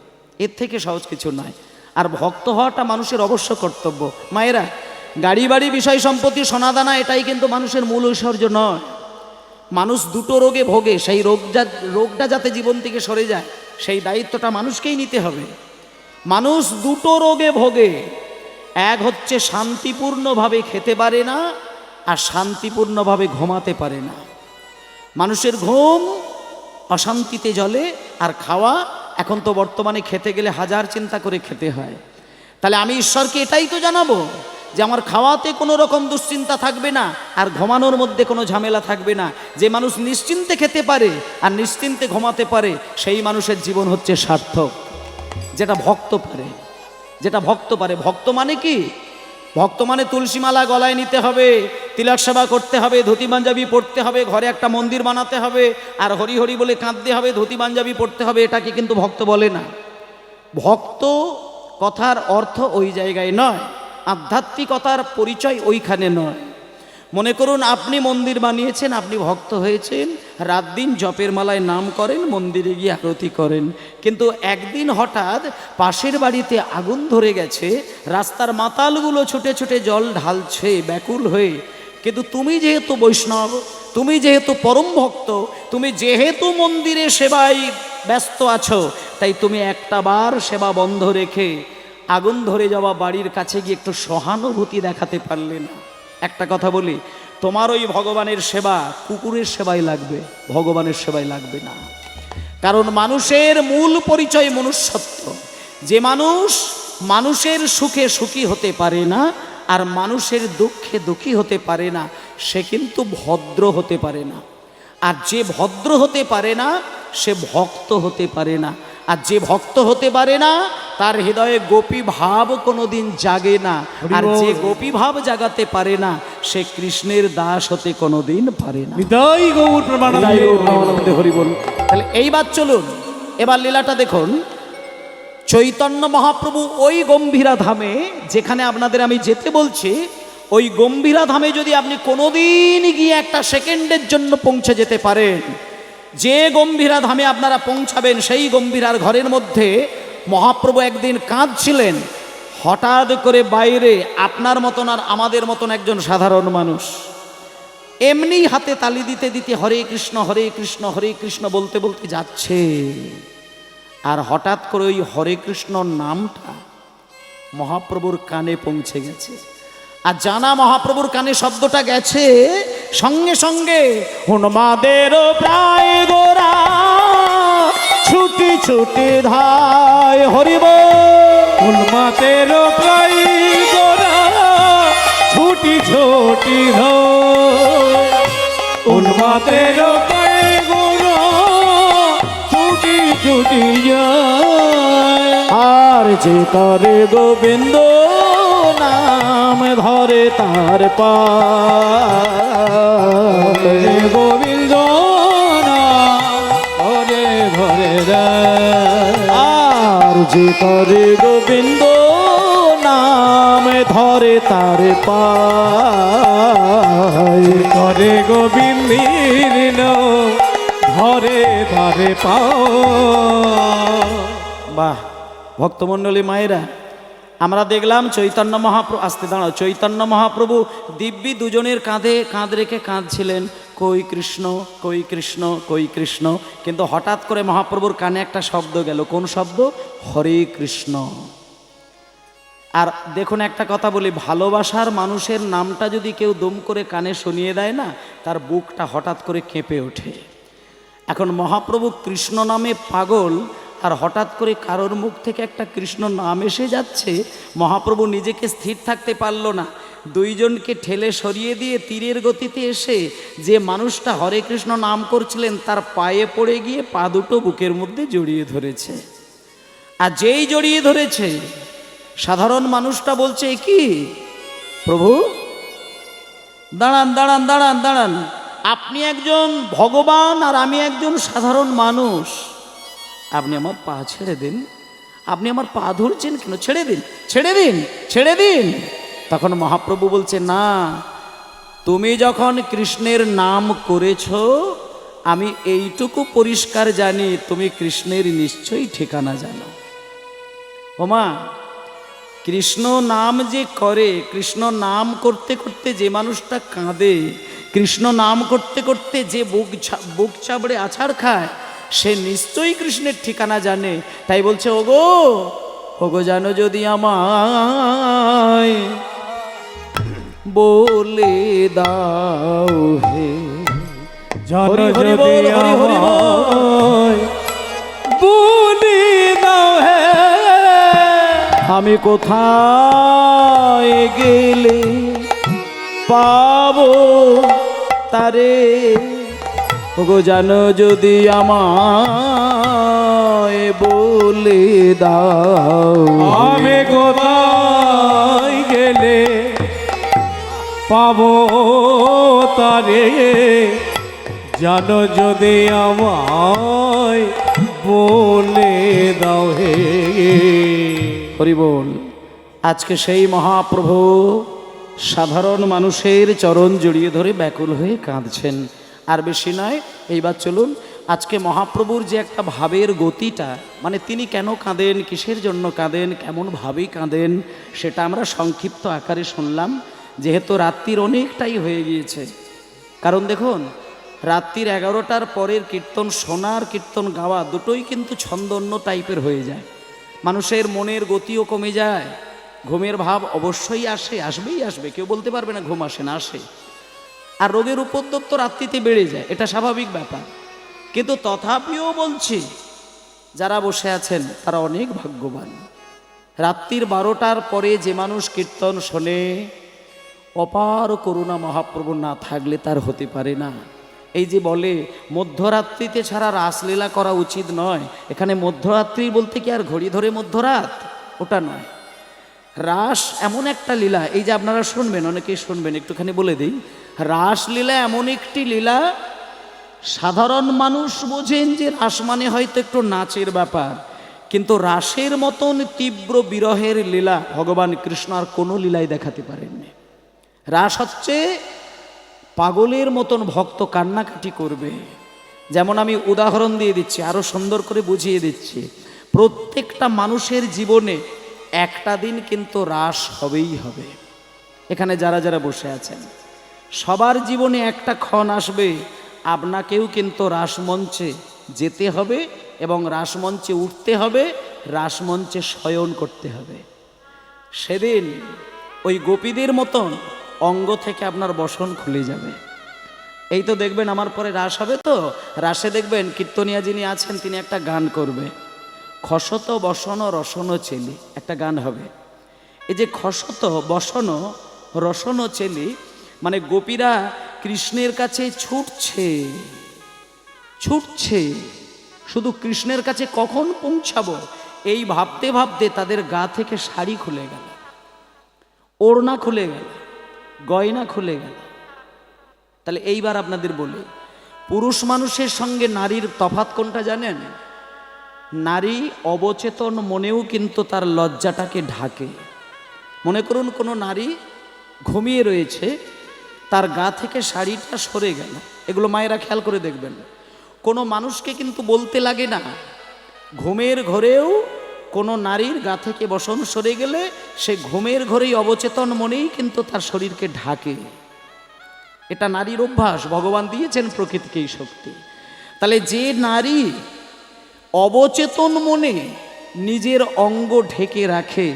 এর থেকে সহজ কিছু নয়। আর ভক্ত হওয়াটা মানুষের অবশ্য কর্তব্য। মায়েরা, গাড়ি বাড়ি বিষয় সম্পত্তি সোনাদানা এটাই কিন্তু মানুষের মূল ঐশ্বর্য নয়। মানুষ দুটো রোগে ভোগে, সেই রোগটা যাতে জীবন থেকে সরে যায় সেই দায়িত্বটা মানুষকেই নিতে হবে। মানুষ দুটো রোগে ভোগে, এক হচ্ছে শান্তিপূর্ণভাবে খেতে পারে না, আর শান্তিপূর্ণভাবে ঘুমাতে পারে না। মানুষের ঘুম অশান্তিতে জ্বলে, আর খাওয়া এখন তো বর্তমানে খেতে গেলে হাজার চিন্তা করে খেতে হয়। তাহলে আমি ঈশ্বরকে এটাই তো জানাবো যে আমার খাওয়াতে কোনো রকম দুশ্চিন্তা থাকবে না, আর ঘুমানোর মধ্যে কোনো ঝামেলা থাকবে না। যে মানুষ নিশ্চিন্তে খেতে পারে আর নিশ্চিন্তে ঘুমাতে পারে, সেই মানুষের জীবন হচ্ছে সার্থক। যেটা ভক্ত পারে, যেটা ভক্ত পারে। ভক্ত মানে কি? ভক্ত মানে তুলসী মালা গলায় নিতে হবে, তিলক সেবা করতে হবে, ধুতি পাঞ্জাবি পরতে হবে, ঘরে একটা মন্দির বানাতে হবে, আর হরি হরি বলে কাঁদতে হবে, ধুতি পাঞ্জাবি পরতে হবে। এটাকে কিন্তু ভক্ত বলে না। ভক্ত কথার অর্থ ওই জায়গায় নয়, আধ্যাত্মিকতার পরিচয় ওইখানে নয়। মনে করুন আপনি মন্দির বানিয়েছেন, আপনি ভক্ত হয়েছেন, রাত দিন জপের মালায় নাম করেন, মন্দিরে গিয়ে আরতি করেন, কিন্তু একদিন হঠাৎ পাশের বাড়িতে আগুন ধরে গেছে, রাস্তার মাতালগুলো ছুটে ছুটে জল ঢালছে ব্যাকুল হয়ে, কিন্তু তুমি যেহেতু বৈষ্ণব, তুমি যেহেতু পরম ভক্ত, তুমি যেহেতু মন্দিরে সেবায় ব্যস্ত আছো, তাই তুমি একটা বার সেবা বন্ধ রেখে আগুন ধরে যাওয়া বাড়ির কাছে গিয়ে একটু সহানুভূতি দেখাতে পারলে না। একটা কথা বলি, তোমার ওই ভগবানের সেবা কুকুরের সেবায় লাগবে, ভগবানের সেবায় লাগবে না। কারণ মানুষের মূল পরিচয় মনুষ্যত্ব। যে মানুষ মানুষের সুখে সুখী হতে পারে না আর মানুষের দুঃখে দুঃখী হতে পারে না, সে কিন্তু ভদ্র হতে পারে না। আর যে ভদ্র হতে পারে না সে ভক্ত হতে পারে না। আর যে ভক্ত হতে পারে না তার হৃদয়ে গোপী ভাব কোনোদিন জাগে না। আর যে গোপী ভাব জাগাতে পারে না সে কৃষ্ণের দাস হতে কোনোদিন পারে না। হৃদয় গৌর প্রমাণানন্দে হরি বল। তাহলে এইবার চলুন এবার লীলাটা দেখুন, চৈতন্য মহাপ্রভু ওই গম্ভীরা ধামে, যেখানে আপনাদের আমি যেতে বলছি, ওই গম্ভীরা ধামে যদি আপনি কোনোদিন গিয়ে একটা সেকেন্ডের জন্য পৌঁছে যেতে পারেন, যে গম্ভীরা ধামে আপনারা পৌঁছাবেন সেই গম্ভীরার ঘরের মধ্যে মহাপ্রভু একদিন কাঁদছিলেন। হঠাৎ করে বাইরে আপনার মতন আর আমাদের মতন একজন সাধারণ মানুষ এমনি হাতে তালি দিতে দিতে হরে কৃষ্ণ হরে কৃষ্ণ হরে কৃষ্ণ বলতে বলতে যাচ্ছে। আর হঠাৎ করে ওই হরে কৃষ্ণ নামটা মহাপ্রভুর কানে পৌঁছে গেছে। আর জানা মহাপ্রভুর কানে শব্দটা গেছে, সঙ্গে সঙ্গে হনুমাদের প্রায় গোরা ছুটি ছুটি ধায় হরিব, উন্মাতের প্রায় গোরা ছুটি ছুটি উন্মাতের প্রায় গোরা ছুটি ছুটি যায়। আর যে করে গোবিন্দ নাম ধরে তার পায়, গোবিন্দ ঘরে ঘরে আর যে করে গোবিন্দ নাম ধরে তার পায়, ঘরে গোবিন্দের ঘরে ঘরে পাও। বাহ! ভক্তমণ্ডলী মায়েরা, আমরা দেখলাম চৈতন্য মহাপ্রভু, আসতে দাঁড়াও, চৈতন্য মহাপ্রভু দিব্যি দুজনের কাঁধে কাঁধ রেখে কাঁদছিলেন, কই কৃষ্ণ কই কৃষ্ণ কই কৃষ্ণ। কিন্তু হঠাৎ করে মহাপ্রভুর কানে একটা শব্দ গেল, কোন শব্দ? হরে কৃষ্ণ। আর দেখুন একটা কথা বলি, ভালোবাসার মানুষের নামটা যদি কেউ দম করে কানে শুনিয়ে দেয় না, তার বুকটা হঠাৎ করে কেঁপে ওঠে। এখন মহাপ্রভু কৃষ্ণ নামে পাগল, আর হঠাৎ করে কারোর মুখ থেকে একটা কৃষ্ণ নাম এসে যাচ্ছে, মহাপ্রভু নিজেকে স্থির থাকতে পারল না, দুইজনকে ঠেলে সরিয়ে দিয়ে তীরের গতিতে এসে যে মানুষটা হরে কৃষ্ণ নাম করছিলেন তার পায়ে পড়ে গিয়ে পা দুটো বুকের মধ্যে জড়িয়ে ধরেছে। আর যেই জড়িয়ে ধরেছে, সাধারণ মানুষটা বলছে, কি প্রভু দাঁড়ান দাঁড়ান দাঁড়ান দাঁড়ান, আপনি একজন ভগবান আর আমি একজন সাধারণ মানুষ, আপনি আমার পা ছেড়ে দিন, আপনি আমার পা ধরছেন কেন? ছেড়ে দিন ছেড়ে দিন ছেড়ে দিন। তখন মহাপ্রভু বলছে, না, তুমি যখন কৃষ্ণের নাম করেছ, আমি এইটুকু পরিষ্কার জানি তুমি কৃষ্ণের নিশ্চয়ই ঠিকানা জানো। ওমা, কৃষ্ণ নাম যে করে, কৃষ্ণ নাম করতে করতে যে মানুষটা কাঁদে, কৃষ্ণ নাম করতে করতে যে বুক চাবড়ে আছাড় খায়, সে নিশ্চয়ই কৃষ্ণের ঠিকানা জানে। তাই বলছে, ওগো ওগো জানো যদি আমায় বলে দাও হে, জানো হরি যদি বল, হরি হরি বল। আমায় বলে দাও হে, আমি কোথায় গেলে পাবো তারে, ওগো জানো যদি আমায় বলে দাও, আমি কোথায় গেলে পাবো তারে, জানো যদি আমায় বলে দাও হে। হরি বল। আজকে সেই মহাপ্রভু সাধারণ মানুষের চরণ জড়িয়ে ধরে ব্যাকুল হয়ে কাঁদছেন। আর বেশি নয়, এইবার চলুন আজকে মহাপ্রভুর যে একটা ভাবের গতিটা, মানে তিনি কেন কাঁদেন, কিসের জন্য কাঁদেন, কেমন ভাবেই কাঁদেন, সেটা আমরা সংক্ষিপ্ত আকারে শুনলাম, যেহেতু রাত্রির অনেকটাই হয়ে গিয়েছে। কারণ দেখুন, রাত্রির 11টার পরের কীর্তন শোনা আর কীর্তন গাওয়া দুটোই কিন্তু ছন্দ অন্য টাইপের হয়ে যায়, মানুষের মনের গতিও কমে যায়, ঘুমের ভাব অবশ্যই আসে, আসবেই আসবে, কেউ বলতে পারবে না ঘুম আসে না, আসে। আর রোগের উপদ্রব তো রাত্রিতে বেড়ে যায়, এটা স্বাভাবিক ব্যাপার। কিন্তু তথাপিও বলছি, যারা বসে আছেন তারা অনেক ভাগ্যবান। রাত্রির 12টার পরে যে মানুষ কীর্তন শোনে, অপার করুণা মহাপ্রভু না থাকলে তার হতে পারে না। এই যে বলে মধ্যরাত্রিতে ছাড়া রাসলীলা করা উচিত নয়, এখানে মধ্যরাত্রি বলতে কি আর ঘড়ি ধরে মধ্যরাত, ওটা নয়। রাস এমন একটা লীলা, এই যে আপনারা শুনবেন, অনেকেই শুনবেন, একটুখানি বলে দিই, রাসলীলা এমন একটি লীলা, সাধারণ মানুষ বোঝেন যে রাস মানে হয়তো একটু নাচের ব্যাপার, কিন্তু রাসের মতন তীব্র বিরহের লীলা ভগবান কৃষ্ণ আর কোনো লীলায় দেখাতে পারেননি। রাস হচ্ছে পাগলের মতন ভক্ত কান্নাকাটি করবে। যেমন আমি উদাহরণ দিয়ে দিচ্ছি, আরো সুন্দর করে বুঝিয়ে দিচ্ছি। প্রত্যেকটা মানুষের জীবনে একটা দিন কিন্তু রাস হবেই হবে। এখানে যারা যারা বসে আছেন সবার জীবনে একটা ক্ষণ আসবে, আপনাকেও কিন্তু রাসমঞ্চে যেতে হবে এবং রাসমঞ্চে উঠতে হবে, রাসমঞ্চে শয়ন করতে হবে। সেদিন ওই গোপীদের মতন অঙ্গ থেকে আপনার বসন খুলে যাবে। এই তো দেখবেন আমার পরে রাস হবে, তো রাসে দেখবেন কীর্তনিয়া যিনি আছেন তিনি একটা গান করবে, খসত বসন রসন চেলি, একটা গান হবে। এই যে খসত বসন রসন চেলি মানে গোপীরা কৃষ্ণের কাছে ছুটছে ছুটছে, শুধু কৃষ্ণের কাছে কখন পৌঁছাবো এই ভাবতে ভাবতে তাদের গা থেকে শাড়ি খুলে গেল, ওড়না খুলে গেল, গয়না খুলে গেল। তাহলে এইবার আপনাদের বলি, পুরুষ মানুষের সঙ্গে নারীর তফাৎ কোনটা জানেন? নারী অবচেতন মনেও কিন্তু তার লজ্জাটাকে ঢাকে। মনে করুন কোনো নারী ঘুমিয়ে রয়েছে, তার গা থেকে শাড়িটা সরে গেল, এগুলো মায়েরা খেয়াল করে দেখবেন। কোনো মানুষকে কিন্তু বলতে লাগে না, ঘুমের ঘরেও কোনো নারীর গা থেকে বসন সরে গেলে সে ঘুমের ঘরেই অবচেতন মনেই কিন্তু তার শরীরকে ঢাকে। এটা নারীর অভ্যাস, ভগবান দিয়েছেন প্রকৃতিকে এই শক্তি। তাহলে যে নারী অবচেতন মনে নিজের অঙ্গ ঢেকে রাখে,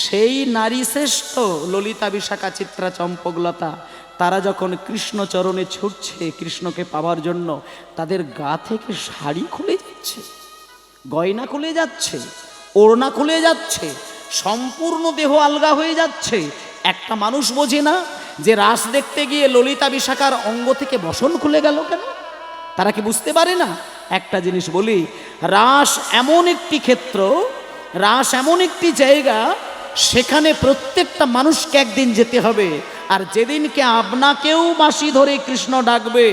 সেই নারী শ্রেষ্ঠ ললিতা বিশাখা চিত্রা চম্পকলতা। তারা যখন কৃষ্ণ চরণে ছুটছে কৃষ্ণকে পাওয়ার জন্য, তাদের গা থেকে শাড়ি খুলে যাচ্ছে, গয়না খুলে যাচ্ছে, ওড়না খুলে যাচ্ছে, সম্পূর্ণ দেহ আলগা হয়ে যাচ্ছে। একটা মানুষ বোঝে না যে রাস দেখতে গিয়ে ললিতা বিশাখার অঙ্গ থেকে বসন খুলে গেল কেন? তারা কি বুঝতে পারে না? একটা জিনিস বলি, রাস এমন একটি ক্ষেত্র, রাস এমন একটি জায়গা, সেখানে প্রত্যেকটা মানুষকে একদিন যেতে হবে। আর যেদিনকে আপনাকেও বাঁশি ধরে কৃষ্ণ ডাকবে,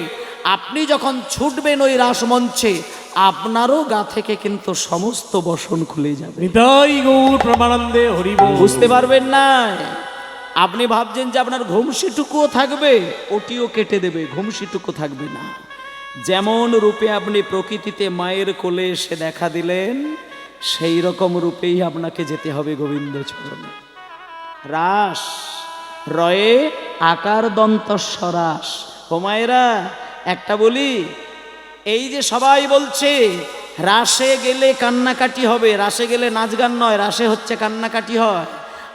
আপনি যখন ছুটবেন ওই রাসমঞ্চে, আপনারও গা থেকে কিন্তু সমস্ত বসন খুলে যাবে। হৃদয় গৌর প্রমানন্দে হরি বল। বুঝতে পারবেন না, আপনি ভাবছেন যে আপনার ঘুমসিটুকুও থাকবে, ওটিও কেটে দেবে, ঘুমসিটুকু থাকবে না। যেমন রূপে আপনি প্রকৃতিতে মায়ের কোলে এসে দেখা দিলেন, সেই রকম রূপেই আপনাকে যেতে হবে গোবিন্দ চরণে। রাস রয়ে আকার দন্তস্ব রাস। ও মায়েরা একটা বলি, এই যে সবাই বলছে রাসে গেলে কান্নাকাটি হবে, রাসে গেলে নাচ গান নয়, রাসে হচ্ছে কান্নাকাটি হয়।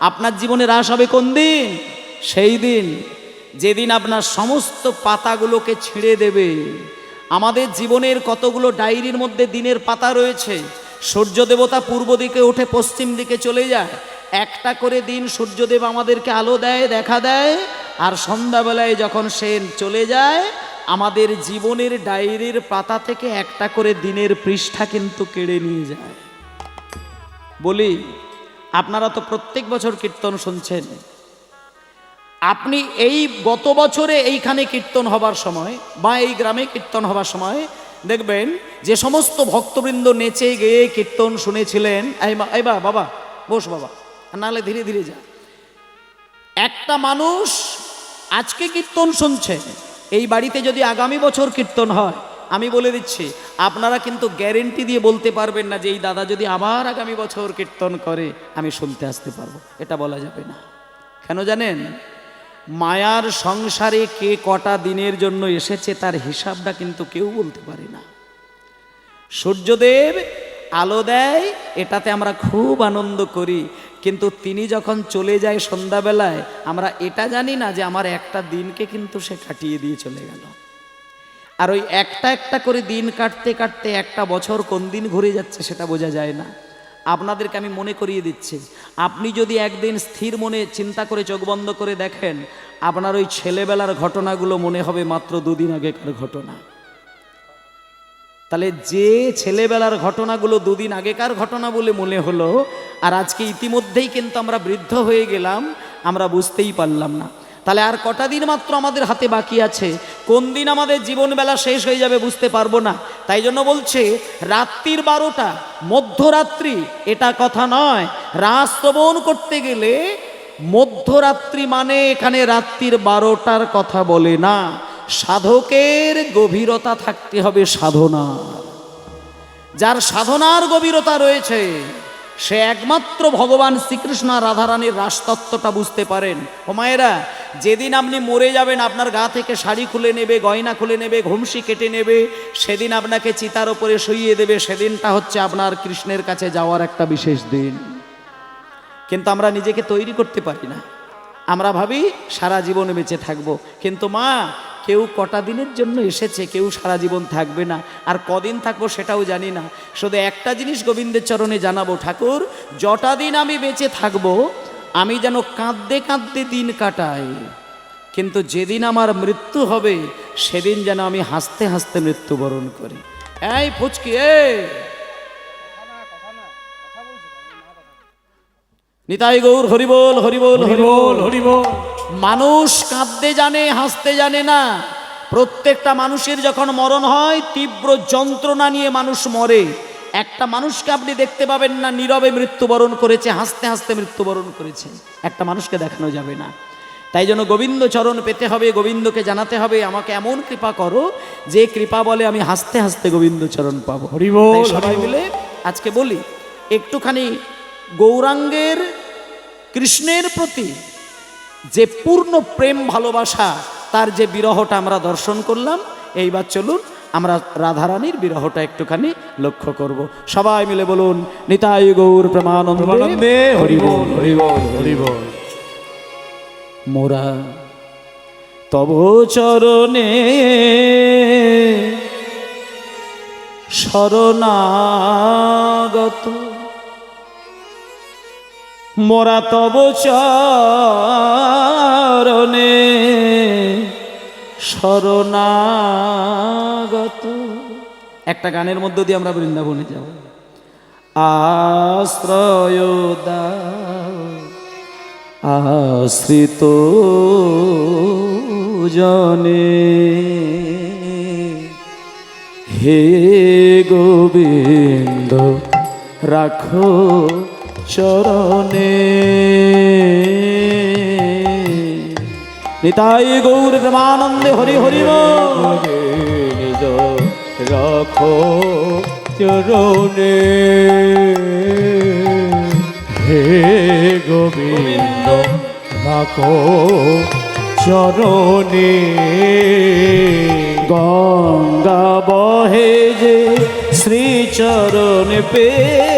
আপনার জীবনে রাস হবে কোন দিন? সেই দিন যেদিন আপনার সমস্ত পাতাগুলোকে ছিঁড়ে দেবে। আমাদের জীবনের কতগুলো ডায়েরির মধ্যে দিনের পাতা রয়েছে। সূর্য দেবতা পূর্ব দিকে উঠে পশ্চিম দিকে চলে যায়, একটা করে দিন সূর্যদেব আমাদেরকে আলো দেয়, দেখা দেয়। আর সন্ধ্যাবেলায় যখন সে চলে যায়, আমাদের জীবনের ডায়েরির পাতা থেকে একটা করে দিনের পৃষ্ঠা কিন্তু কেড়ে নিয়ে যায়। বলি, আপনারা তো প্রত্যেক বছর কীর্তন শুনছেন। আপনি এই গত বছরে এইখানে কীর্তন হবার সময় বা এই গ্রামে কীর্তন হবার সময় দেখবেন যে সমস্ত ভক্তবৃন্দ নেচে গেয়ে কীর্তন শুনেছিলেন। এই বাবা বস বাবা, নাহলে ধীরে ধীরে যা। একটা মানুষ আজকে কীর্তন শুনছে, এই বাড়িতে যদি আগামী বছর কীর্তন হয়, আমি বলে দিচ্ছি আপনারা কিন্তু গ্যারেন্টি দিয়ে বলতে পারবেন না যে এই দাদা যদি আবার আগামী বছর কীর্তন করে আমি শুনতে আসতে পারবো। এটা বলা যাবে না। কেন জানেন? মায়ার সংসারে কে কটা দিনের জন্য এসেছে তার হিসাবটা কিন্তু কেউ বলতে পারে না। সূর্যদেব আলো দেয়, এটাতে আমরা খুব আনন্দ করি, কিন্তু তিনি যখন চলে যায় সন্ধ্যাবেলায়, আমরা এটা জানি না যে আমার একটা দিনকে কিন্তু সে কাটিয়ে দিয়ে চলে গেল। আর ওই একটা একটা করে দিন কাটতে কাটতে একটা বছর কোন দিন ঘুরে যাচ্ছে সেটা বোঝা যায় না। আপনাদেরকে আমি মনে করিয়ে দিচ্ছি, আপনি যদি একদিন স্থির মনে চিন্তা করে চোখ বন্ধ করে দেখেন, আপনার ওই ছেলেবেলার ঘটনাগুলো মনে হবে মাত্র দুদিন আগেকার ঘটনা। তাহলে যে ছেলেবেলার ঘটনাগুলো দুদিন আগেকার ঘটনা বলে মনে হলো, আর আজকে ইতিমধ্যেই কিন্তু আমরা বৃদ্ধ হয়ে গেলাম, আমরা বুঝতেই পারলাম না। তাহলে আর কটা দিন মাত্র আমাদের হাতে বাকি আছে, কোন দিন আমাদের জীবনবেলা শেষ হয়ে যাবে বুঝতে পারবো না। তাই জন্য বলছে রাত্রির 12টা, মধ্যরাত্রি, এটা কথা নয়। রাস শ্রবণ করতে গেলে মধ্যরাত্রি মানে এখানে রাত্রির 12টার কথা বলে না, সাধকের গভীরতা থাকতে হবে সাধনা। যার সাধনার গভীরতা রয়েছে সে একমাত্র ভগবান শ্রীকৃষ্ণ আর রাধারানীর রাসতত্ত্বটা বুঝতে পারেন। ও মায়েরা, যেদিন আপনি মরে যাবেন আপনার গা থেকে শাড়ি খুলে নেবে, গয়না খুলে নেবে, ঘুমসি কেটে নেবে, সেদিন আপনাকে চিতার ওপরে শুইয়ে দেবে, সেদিনটা হচ্ছে আপনার কৃষ্ণের কাছে যাওয়ার একটা বিশেষ দিন। কিন্তু আমরা নিজেকে তৈরি করতে পারি না, আমরা ভাবি সারা জীবন বেঁচে থাকবো। কিন্তু মা, কেউ কটা দিনের জন্য এসেছে, কেউ সারা জীবন থাকবে না, আর কদিন থাকবো সেটাও জানি না। শুধু একটা জিনিস গোবিন্দের চরণে জানাবো, ঠাকুর যটা দিন আমি বেঁচে থাকবো আমি যেন কাঁদতে কাঁদতে দিন কাটাই, কিন্তু যেদিন আমার মৃত্যু হবে সেদিন যেন আমি হাসতে হাসতে মৃত্যুবরণ করি। এই ফুচকি, নিতাই গৌর হরিবোল হরিবোল হরিবোল হরিবোল। মানুষ কাঁদতে জানে, হাসতে জানে না। প্রত্যেকটা মানুষের যখন মরণ হয় তীব্র যন্ত্রণা নিয়ে মানুষ মরে। একটা মানুষকে আপনি দেখতে পাবেন না নীরবে মৃত্যুবরণ করেছে, হাসতে হাসতে মৃত্যুবরণ করেছে, একটা মানুষকে দেখানো যাবে না। তাই জন্য গোবিন্দ চরণ পেতে হবে, গোবিন্দকে জানাতে হবে আমাকে এমন কৃপা করো যে কৃপা বলে আমি হাসতে হাসতে গোবিন্দ চরণ পাবো। হরিবোল। সবাই মিলে আজকে বলি একটুখানি গৌরাঙ্গের কৃষ্ণের প্রতি যে পূর্ণ প্রেম ভালোবাসা, তার যে বিরহটা আমরা দর্শন করলাম, এইবার চলুন আমরা রাধারানীর বিরহটা একটুখানি লক্ষ্য করব। সবাই মিলে বলুন নিতাই গৌর প্রেমানন্দে হরিবোল হরিবোল হরিবোল। মোরা তব চরণে শরণাগত, মোরা তব চরণে শরণাগত। একটা গানের মধ্য দিয়ে আমরা বৃন্দাবনে যাব। আশ্রয় দাও আশ্রিত জনে, হে গোবিন্দ রাখো চরণে। নিতাই গৌর প্রেমানন্দে হরি হরি নিজ রাখো চরণে, হে গোবিন্দ রাখো চরণে। গঙ্গা বহে যে শ্রীচরণ পেয়ে,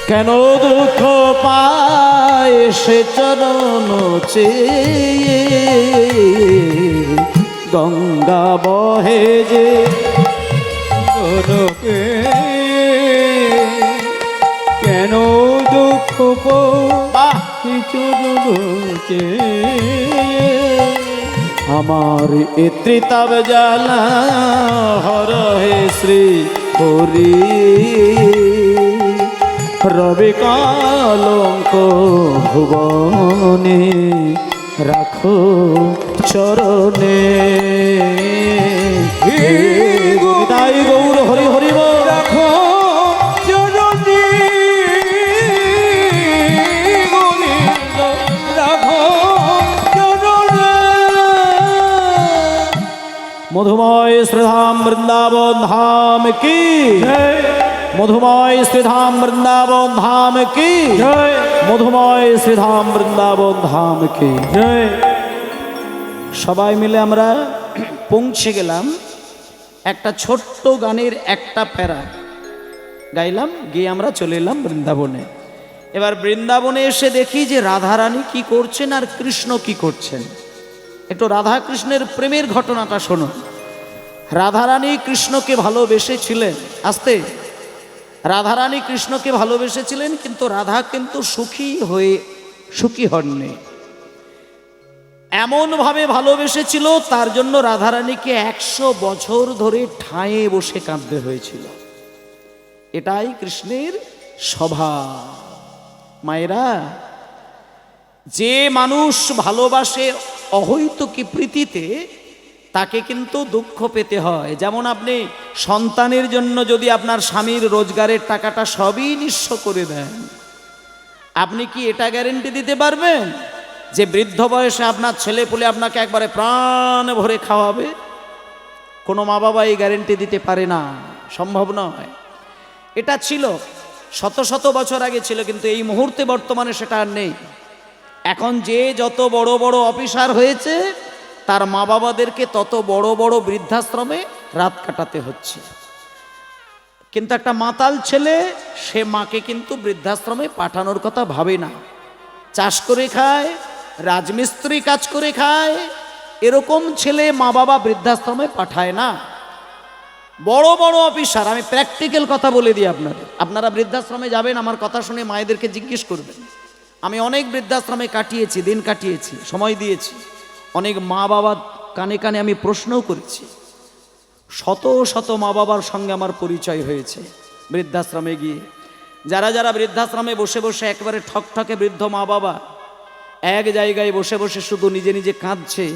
কেন দুঃখ পায় সে চরণ চেয়ে। গঙ্গা বহে যে কেন দুঃখ চরণে, আমার এ ত্রিতাব জ্বালা হর হে শ্রী হরি। রবি কলঙ্ক ভুবনে রাখো চরণে। তাই গৌর হরি হরি রাখো চরণে, রাখো চরণে। মধুময় শ্রীধাম বৃন্দাবন ধাম কি, মধুময় শ্রীধাম বৃন্দাবন ধাম কি, মধুময় শ্রীধাম বৃন্দাবন ধাম কি। সবাই মিলে আমরা পৌঁছে গেলাম একটা ছোট্ট গানের একটা প্যারা গাইলাম, গিয়ে আমরা চলে এলাম বৃন্দাবনে। এবার বৃন্দাবনে এসে দেখি যে রাধারানী কি করছেন আর কৃষ্ণ কি করছেন। একটু রাধা কৃষ্ণের প্রেমের ঘটনাটা শোনো। রাধারানী কৃষ্ণকে ভালোবেসেছিলেন, আস্তে, রাধারানী কৃষ্ণকে ভালোবেসেছিলেন, কিন্তু রাধা কিন্তু সুখী হননি। এমনভাবে ভালোবেসেছিল তার জন্য রাধারানীকে 100 বছর ধরে ঠাঁয়ে বসে কাঁদতে হয়েছিল। এটাই কৃষ্ণের স্বভাব। মায়েরা, যে মানুষ ভালোবাসে অহৈতুকী প্রীতিতে তাকে কিন্তু দুঃখ পেতে হয়। যেমন আপনি সন্তানের জন্য যদি আপনার স্বামীর রোজগারের টাকাটা সবই নিঃস্ব করে দেন, আপনি কি এটা গ্যারেন্টি দিতে পারবেন যে বৃদ্ধ বয়সে আপনার ছেলে পুলে আপনাকে একবারে প্রাণ ভরে খাওয়াবে? কোনো মা বাবা এই গ্যারেন্টি দিতে পারে না, সম্ভব নয়। এটা ছিল শত শত বছর আগে ছিল, কিন্তু এই মুহূর্তে বর্তমানে সেটা আর নেই। এখন যে যত বড় বড় অফিসার হয়েছে তার মা বাবাদেরকে তত বড় বড় বৃদ্ধাশ্রমে রাত কাটাতে হচ্ছে। কিন্তু একটা মাতাল ছেলে, সে মাকে কিন্তু বৃদ্ধাশ্রমে পাঠানোর কথা ভাবে না। চাষ করে খায়, রাজমিস্ত্রি কাজ করে খায়, এরকম ছেলে মা বাবা বৃদ্ধাশ্রমে পাঠায় না। বড় বড় অফিসার, আমি প্র্যাকটিক্যাল কথা বলে দিই আপনারা বৃদ্ধাশ্রমে যাবেন, আমার কথা শুনে মায়েদেরকে জিজ্ঞেস করবেন। আমি অনেক বৃদ্ধাশ্রমে কাটিয়েছি, দিন কাটিয়েছি, সময় দিয়েছি। অনেক মা বাবা কানে কানে আমি প্রশ্নও করেছি। শত শত মা বাবার সঙ্গে আমার পরিচয় হয়েছে বৃদ্ধাশ্রমে গিয়ে। যারা যারা বৃদ্ধাশ্রমে বসে বসে একেবারে ঠকঠকে বৃদ্ধ মা বাবা এক জায়গায় বসে বসে শুধু নিজে নিজে কাঁদছে,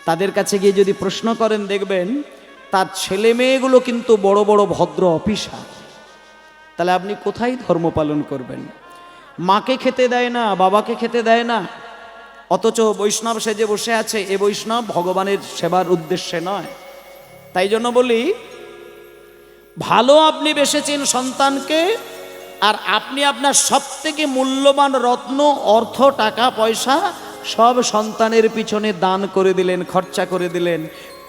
তাদের কাছে গিয়ে যদি প্রশ্ন করেন দেখবেন তার ছেলে মেয়েগুলো কিন্তু বড় বড় ভদ্র অফিসার। তাহলে আপনি কোথায় ধর্ম পালন করবেন? মাকে খেতে দেয় না, বাবাকে খেতে দেয় না, অথচ বৈষ্ণব সেজে বসে আছে। এ বৈষ্ণব ভগবানের সেবার উদ্দেশ্যে নয়। তাই জন্য বলি, ভালো আপনি বেসেছেন সন্তানকে, আর আপনি আপনার সব থেকে মূল্যবান রত্ন, অর্থ, টাকা পয়সা সব সন্তানের পিছনে দান করে দিলেন, খরচা করে দিলেন।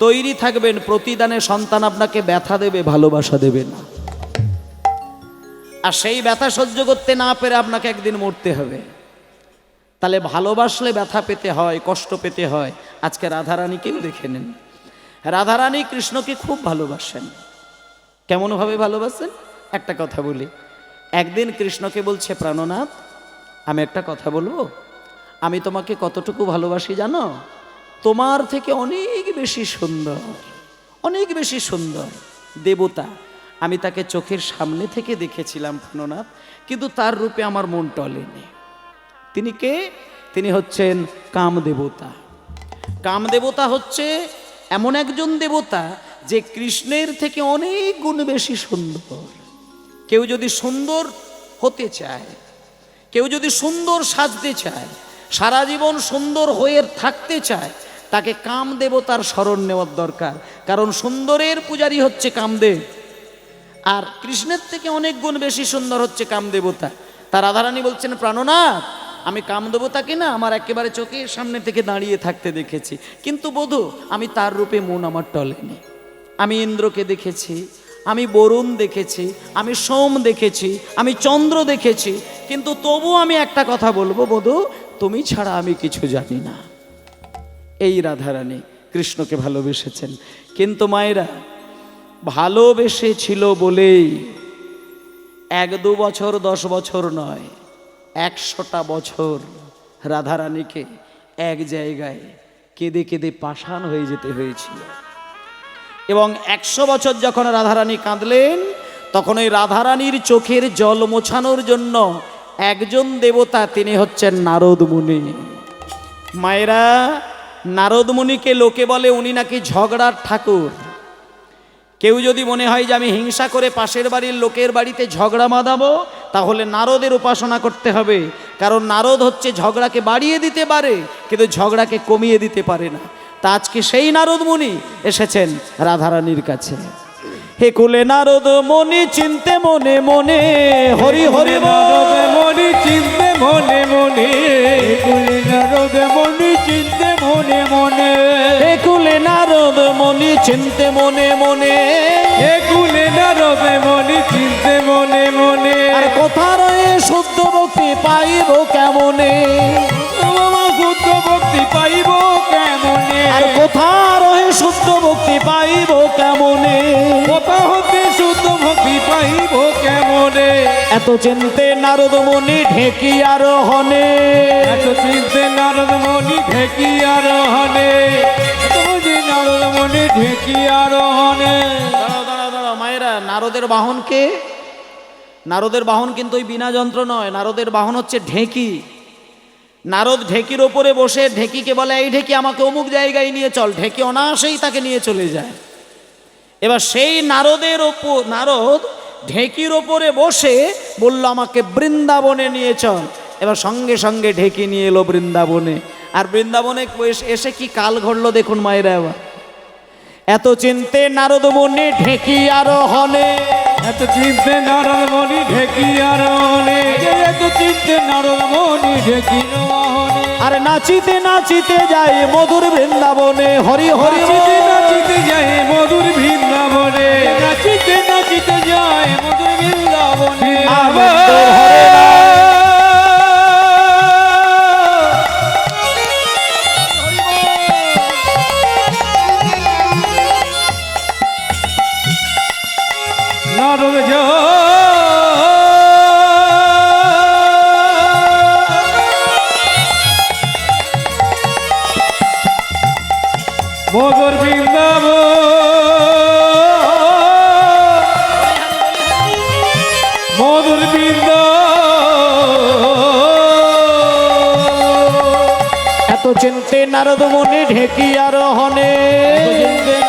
তৈরি থাকবেন, প্রতিদানে সন্তান আপনাকে ব্যথা দেবে, ভালোবাসা দেবে না। আর সেই ব্যথা সহ্য করতে না পেরে আপনাকে একদিন মরতে হবে। তাহলে ভালোবাসলে ব্যথা পেতে হয়, কষ্ট পেতে হয়। আজকে রাধারানীকেও দেখে নেন। রাধারানী কৃষ্ণকে খুব ভালোবাসেন। কেমনভাবে ভালোবাসেন? একটা কথা বলি। একদিন কৃষ্ণকে বলছে, প্রাণনাথ, আমি একটা কথা বলবো, আমি তোমাকে কতটুকু ভালোবাসি জানো? তোমার থেকে অনেক বেশি সুন্দর, অনেক বেশি সুন্দর দেবতা, আমি তাকে চোখের সামনে থেকে দেখেছিলাম প্রাণনাথ, কিন্তু তার রূপে আমার মন টলেনি। তিনি কে? তিনি হচ্ছেন কামদেবতা। কামদেবতা হচ্ছে এমন একজন দেবতা যে কৃষ্ণের থেকে অনেক গুণ বেশি সুন্দর। কেউ যদি সুন্দর হতে চায়, কেউ যদি সুন্দর সাজতে চায়, সারা জীবন সুন্দর হয়ে থাকতে চায়, তাকে কামদেবতার শরণ নেওয়ার দরকার। কারণ সুন্দরের পূজারী হচ্ছে কামদেব, আর কৃষ্ণের থেকে অনেক গুণ বেশি সুন্দর হচ্ছে কামদেবতা। তার রাধারানী বলছেন, প্রাণনাথ, আমি কামদেবতাকে না আমার একেবারে চোখের সামনে থেকে দাঁড়িয়ে থাকতে দেখেছি, কিন্তু বধূ আমি তার রূপে মন আমার টলেনি। আমি ইন্দ্রকে দেখেছি, আমি বরুণ দেখেছি, আমি সোম দেখেছি, আমি চন্দ্র দেখেছি, কিন্তু তবু আমি একটা কথা বলবো, বধূ, তুমি ছাড়া আমি কিছু জানি না। এই রাধারানী কৃষ্ণকে ভালোবেসেছেন। কিন্তু মায়েরা, ভালোবেসেছিল বলেই 1-2 বছর 10 বছর নয়, 100টা বছর রাধারানীকে এক জায়গায় কেঁদে কেঁদে পাষাণ হয়ে যেতে হয়েছিল। এবং 100 বছর যখন রাধারানী কাঁদলেন, তখন ওই রাধারানীর চোখের জল মোছানোর জন্য একজন দেবতা, তিনি হচ্ছেন নারদ মুনি। মায়েরা, নারদ মুনিকে লোকে বলে উনি নাকি ঝগড়ার ঠাকুর। কেউ যদি মনে হয় যে আমি হিংসা করে পাশের বাড়ির লোকের বাড়িতে ঝগড়া বাঁধাবো, তাহলে নারদের উপাসনা করতে হবে। কারণ নারদ হচ্ছে ঝগড়াকে বাড়িয়ে দিতে পারে, কিন্তু ঝগড়াকে কমিয়ে দিতে পারে না। তা আজকে সেই নারদ মুনি এসেছেন রাধারানীর কাছে। হে কুলে নারদ মুনি চিনতে মনে মনে, হরি হরি নারদ মনি চিনতে মনে মনে, কুলে নারদ মনি চিনতে মনে মনে, হে কুলে নারদ মুনি চিনতে মনে মনে, হে কুলে নারদ মনি চিনতে মনে মনে। আর কোথা রয়ে শুদ্ধ ভক্তি পাইব কেমনে, শুদ্ধ ভক্তি পাইব কেমনে, আর কোথা রয়ে শুদ্ধ ভক্তি পাইব কেমনে, কোথা হতে শুদ্ধ ভক্তি পাইব কেমনে। এত চিনতে নারদ মুনি ঢেকি আরোহণে, এত চিনতে নারদ মনি ঢেকি আরোহণে, নারদ মনি ঢেকি আরোহণে। দাঁড়াও মায়েরা, নারদের বাহন কে? নারদের বাহন কিন্তু ওই বিনা যন্ত্র নয়, নারদের বাহন হচ্ছে ঢেকি। নারদ ঢেকির ওপরে বসে ঢেকিকে বলে, এই ঢেকি আমাকে অমুক জায়গায় নিয়ে চল। ঢেকি অনায়াসেই তাকে নিয়ে চলে যায়। এবার সেই নারদ ঢেকির ওপরে বসে বলল, আমাকে বৃন্দাবনে নিয়ে চল। এবার সঙ্গে সঙ্গে ঢেকি নিয়ে এলো বৃন্দাবনে। আর বৃন্দাবনে এসে কি কাল ঘটলো দেখুন মায়েরা। এবার এত চিনতে নারদ মুনি ঢেকি আরোহণে, এত চিনতে নারদ মনি ঢেকি আরোহণে, এত চিনতে নারদ মনি ঢেকি আরোহণে। আর নাচিতে নাচিতে যায় মধুর বৃন্দাবনে, হরি হরি নাচিতে নাচিতে যায় মধুর বৃন্দাবনে, নাচিতে নাচিতে যায় মধুর বৃন্দাবনে। আনন্দ হরে না। নারদ যায় মধুর বৃন্দাবন, মধুর বৃন্দাবন। এত চিনতে নারদ মুনি ঢেকি আরোহণে,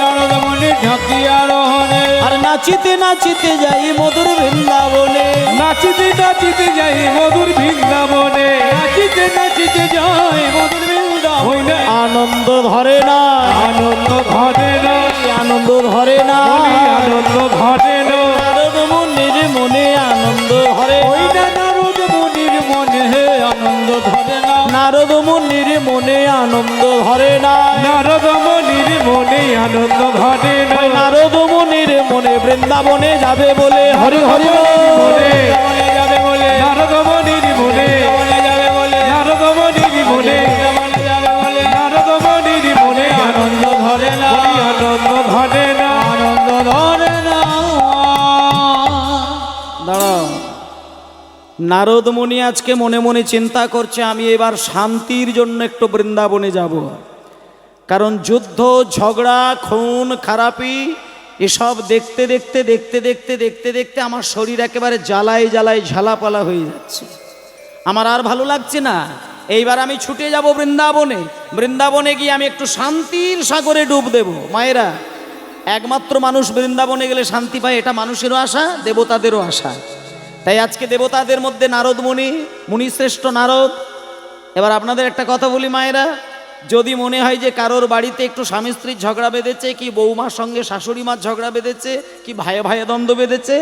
নারদ মনি ঢেকি আরোহণে। আর নাচিতে নাচিতে যাই মধুর বৃন্দাবনে, নাচিতে নাচিতে যাই মধুর বৃন্দাবনে, নাচিতে নাচিতে যাই মধুর বৃন্দাবনে। আনন্দ ধরে না, আনন্দ ঘটে না, আনন্দ ধরে না, আনন্দ ঘটে না। নারদ মুনির মনে আনন্দ ধরে, ওই না নারদ মুনির মনে হে আনন্দ ধরে না, নারদ মুনির মনে আনন্দ ধরে না, নারদ মুনির মনে আনন্দ ঘটে না। নারদ মুনির মনে বৃন্দাবনে যাবে বলে, হরি হরি মনে যাবে বলে, নারদ মুনির মনে যাবে বলে, নারদ মুনির মনে যাবে বলে, নারদ মুনির মনে আনন্দ ধরে না, আনন্দ ঘটে না, আনন্দ ধরে না। দাঁড়াও। নারদ মুনি আজকে মনে মনে চিন্তা করছে, আমি এবার শান্তির জন্য একটু বৃন্দাবনে যাব। কারণ যুদ্ধ, ঝগড়া, খুন খারাপি এসব দেখতে দেখতে দেখতে দেখতে দেখতে দেখতে আমার শরীর একেবারে জ্বালায় জ্বালায় ঝালাপালা হয়ে যাচ্ছে। আমার আর ভালো লাগছে না। এইবার আমি ছুটে যাব বৃন্দাবনে। বৃন্দাবনে গিয়ে আমি একটু শান্তির সাগরে ডুব দেব। মায়েরা, একমাত্র মানুষ বৃন্দাবনে গেলে শান্তি পায়, এটা মানুষেরও আশা, দেবতাদেরও আশা। তাই আজকে দেবতাদের মধ্যে নারদ মুনি, মুনিশ্রেষ্ঠ নারদ। এবার আপনাদের একটা কথা বলি মায়েরা, যদি মনে হয় যে কারোর বাড়িতে একটু স্বামী স্ত্রীর ঝগড়া বেঁধেছে, কি বৌমার সঙ্গে শাশুড়ি মার ঝগড়া বেঁধেছে, কি ভাইয়ে ভাইয়ে দ্বন্দ্ব বেঁধেছে,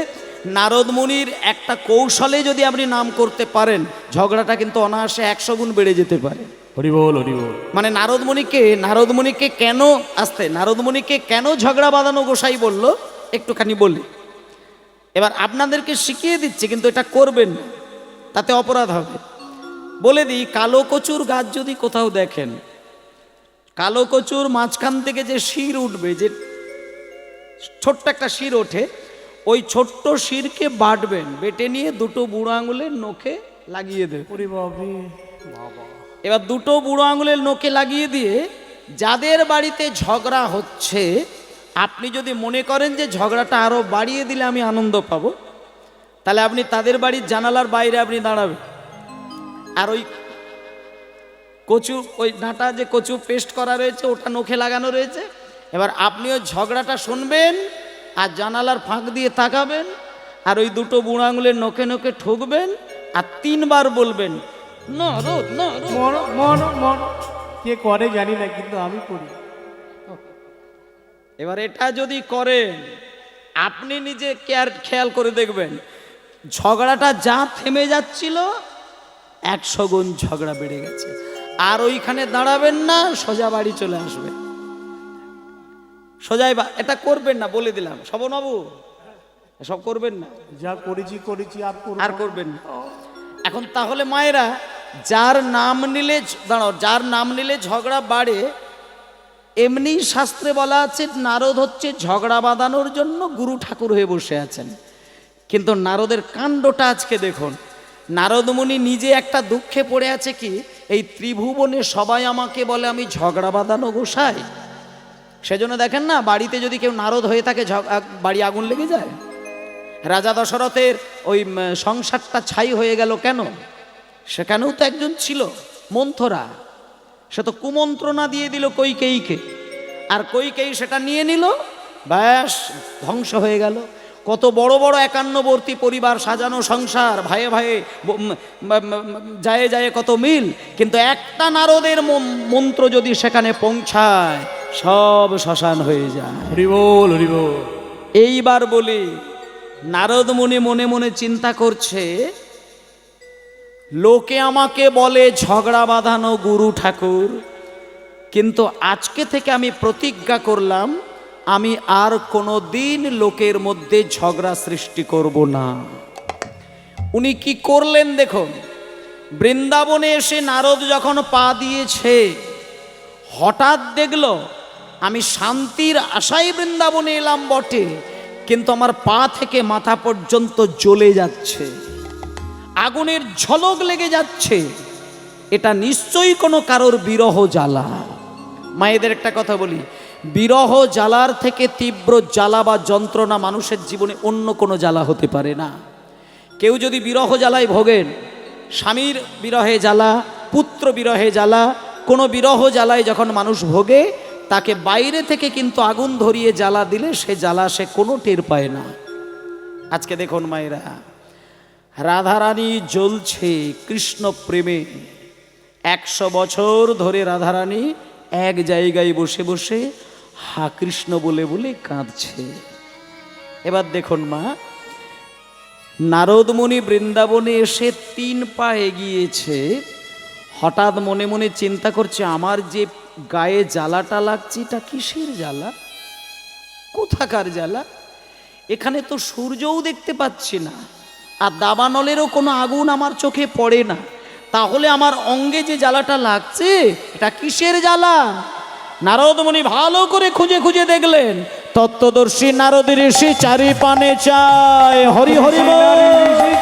নারদ মুনির একটা কৌশলে যদি আপনি নাম করতে পারেন, ঝগড়াটা কিন্তু অনায়াসে 100 গুণ বেড়ে যেতে পারে। হরি বল, হরি বল। মানে নারদ মুনিকে কেন ঝগড়া বাঁধানো গোসাই বলল, একটুখানি বলি। এবার আপনাদেরকে শিখিয়ে দিচ্ছি, কিন্তু এটা করবেন না, তাতে অপরাধ হবে। বলে দিই, কালো কচুর গাছ যদি কোথাও দেখেন, কালো কচুর মাঝখান থেকে যে শির উঠবে, যে ছোট্ট একটা শির ওঠে, ওই ছোট্ট শিরকে বাটবেন, বেটে নিয়ে দুটো বুড়ো আঙুলের নখে লাগিয়ে দেবে। এবার দুটো বুড়ো আঙুলের নখে লাগিয়ে দিয়ে, যাদের বাড়িতে ঝগড়া হচ্ছে, আপনি যদি মনে করেন যে ঝগড়াটা আরো বাড়িয়ে দিলে আমি আনন্দ পাবো, তাহলে আপনি তাদের বাড়ির জানালার বাইরে আপনি দাঁড়াবেন। আর ওই কচু, ওই ডাঁটা যে কচু পেস্ট করা রয়েছে, ওটা নখে লাগানো রয়েছে। এবার আপনি ওই ঝগড়াটা শুনবেন, আর জানালার ফাঁক দিয়ে তাকাবেন, আর ওই দুটো বুড়ো আঙুলের নখে নখে ঠুকবেন, আর 3 বার বলবেন, নারদ নারদ। মন কে করে জানি না, কিন্তু আমি করি। এবার এটা যদি করেন, আপনি নিজে খেয়াল করে দেখবেন, ঝগড়াটা যা থেমে যাচ্ছিল 100 গুণ ঝগড়া বেড়ে গেছে। আর ওইখানে দাঁড়াবেন না, সোজা বাড়ি চলে আসবে। সোজাই এটা করবেন না, বলে দিলাম। শোভনবাবু, এসব করবেন না, যা করেছি আর করবেন না। এখন তাহলে মায়েরা, যার নাম নিলে ঝগড়া বাড়ে, এমনি শাস্ত্রে বলা আছে নারদ হচ্ছে ঝগড়া বাঁধানোর জন্য গুরু ঠাকুর হয়ে বসে আছেন। কিন্তু নারদের কাণ্ডটা আজকে দেখুন। নারদ মুনি নিজে একটা দুঃখে পড়ে আছে, কি এই ত্রিভুবনে সবাই আমাকে বলে আমি ঝগড়া বাঁধানো গোসাই। সেজন্য দেখেন না, বাড়িতে যদি কেউ নারদ হয়ে থাকে, বাড়ি আগুন লেগে যায়। রাজা দশরথের ওই সংসারটা ছাই হয়ে গেল কেন? সেখানেও তো একজন ছিল মন্থরা, সে তো কুমন্ত্রণা দিয়ে দিল কৈকেয়ীকে, আর কৈকেয়ী সেটা নিয়ে নিল, ব্যাস ধ্বংস হয়ে গেল। কত বড় বড় 51বর্তী পরিবার, সাজানো সংসার, ভাইয়ে ভাইয়ে যায় যায় কত মিল, কিন্তু একটা নারদের মন্ত্র যদি সেখানে পৌঁছায় সব শ্মশান হয়ে যায়। হরি বল, হরি বল। এইবার বলি, নারদ মুনি মনে মনে চিন্তা করছে, লোকে আমাকে বলে ঝগড়া বাঁধানো গুরু ঠাকুর, কিন্তু আজকে থেকে আমি প্রতিজ্ঞা করলাম আমি আর কোনো দিন লোকের মধ্যে ঝগড়া সৃষ্টি করব না। উনি কি করলেন দেখুন, বৃন্দাবনে এসে নারদ যখন পা দিয়েছে, হঠাৎ দেখল আমি শান্তির আশায় বৃন্দাবনে এলাম বটে, কিন্তু আমার পা থেকে মাথা পর্যন্ত জ্বলে যাচ্ছে, আগুনের ঝলক লেগে যাচ্ছে। এটা নিশ্চয়ই কোনো কারোর বিরহ জ্বালা। মায়েদের একটা কথা বলি, বিরহ জ্বালার থেকে তীব্র জ্বালা বা যন্ত্রণা মানুষের জীবনে অন্য কোনো জ্বালা হতে পারে না। কেউ যদি বিরহ জ্বালায় ভোগেন, স্বামীর বিরহে জ্বালা, পুত্র বিরহে জ্বালা, কোনো বিরহ জ্বালায় যখন মানুষ ভোগে, তাকে বাইরে থেকে কিন্তু আগুন ধরিয়ে জ্বালা দিলে সে জ্বালা সে কোনো টের পায় না। আজকে দেখুন মায়েরা, রাধারানী জ্বলছে কৃষ্ণ প্রেমে, 100 বছর ধরে রাধারানী এক জায়গায় বসে বসে হা কৃষ্ণ বলে বলে কাঁদছে। এবার দেখুন মা, নারদ মুনি বৃন্দাবনে এসে 3 পা এগিয়েছে, হঠাৎ মনে মনে চিন্তা করছে, আমার যে গায়ে জ্বালাটা লাগছে এটা কিসের জ্বালা, কোথাকার জ্বালা? এখানে তো সূর্যও দেখতে পাচ্ছি না, আর দাবানলেরও কোনো আগুন আমার চোখে পড়ে না, তাহলে আমার অঙ্গে যে জ্বালাটা লাগছে এটা কিসের জ্বালা? নারদ মুনি ভালো করে খুঁজে খুঁজে দেখলেন, তত্ত্বদর্শী নারদ ঋষি চারি পানে চায়, হরি হরি বল।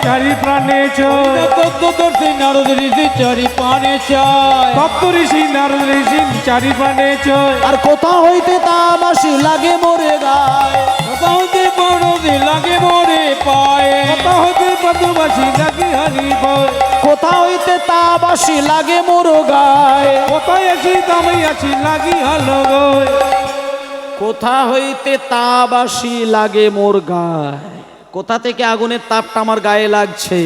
চারি প্রাণে চায়, তত্ত্বদর্শী নারদ ঋষি চারি প্রাণে চায়, তত্ত্ব ঋষি নারদ ঋষি চারি প্রাণে চায়। আর কোথা হইতে তা বাসি লাগে মোরে গায়, কোথা হতে বড়দি লাগে মোরে পায়ে, কোথা হতে পদ্মবাসী লাগে হরি বল, কোথা হইতে তা বাসি লাগে মোর গায়, কোথায় আছি দামে আছি লাগি হলো গয়, কোথা হইতে তা বাসি লাগে মোর গায়। কোথা থেকে আগুনের তাপটা আমার গায়ে লাগছে,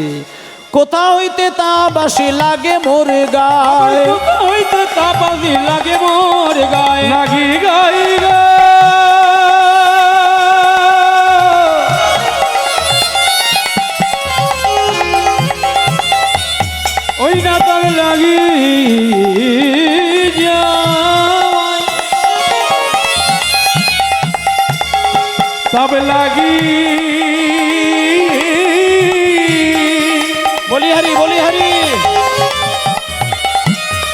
কোথা হইতে তা বাসি লাগে মোর গায়, কোথা হইতে তাপাসি লাগে মোর গায়ে, লাগি গাই গো ওই না তার লাগি যায়, তব লাগি বলি হরি বলি হরি,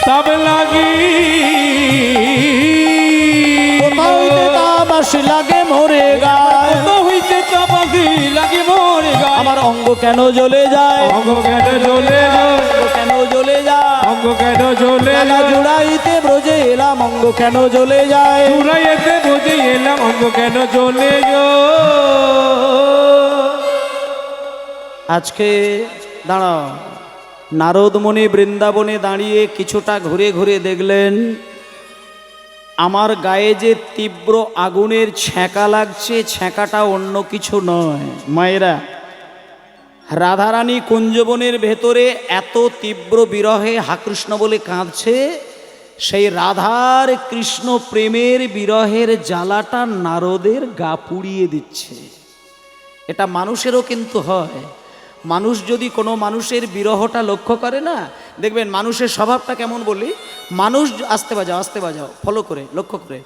তব লাগি কোথা হইতে তা বাসি লাগে মোরে গায়, কোথা হইতে তাপাসি লাগে মোর গায়ে, আমার অঙ্গ কেন জ্বলে যায়, অঙ্গ কেন জ্বলে যায়, অঙ্গ কেন জ্বলে যায়, অঙ্গ কেন জ্বলে মেলা যায়, জুড়াইতে ব্রজে এলাম অঙ্গ কেন জ্বলে যায়, চুরাইতে বুঝে এলাম অঙ্গ কেন জ্বলে যায়। আজকে দাঁড়াও, নারদ মুনি বৃন্দাবনে দাঁড়িয়ে কিছুটা ঘুরে ঘুরে দেখলেন, আমার গায়ে যে তীব্র আগুনের ছ্যাঁকা লাগছে, ছ্যাঁকাটা অন্য কিছু নয়। মায়েরা, রাধারানী কুঞ্জবনের ভেতরে এত তীব্র বিরহে হাকৃষ্ণ বলে কাঁদছে, সেই রাধার কৃষ্ণ প্রেমের বিরহের জ্বালাটা নারদের গা পুড়িয়ে দিচ্ছে। এটা মানুষেরও কিন্তু হয়। মানুষ যদি কোনো মানুষের বিরহটা লক্ষ্য করে না, দেখবেন মানুষের স্বভাবটা কেমন বলি, মানুষ আস্তে বাজাও ফলো করে লক্ষ্য করে,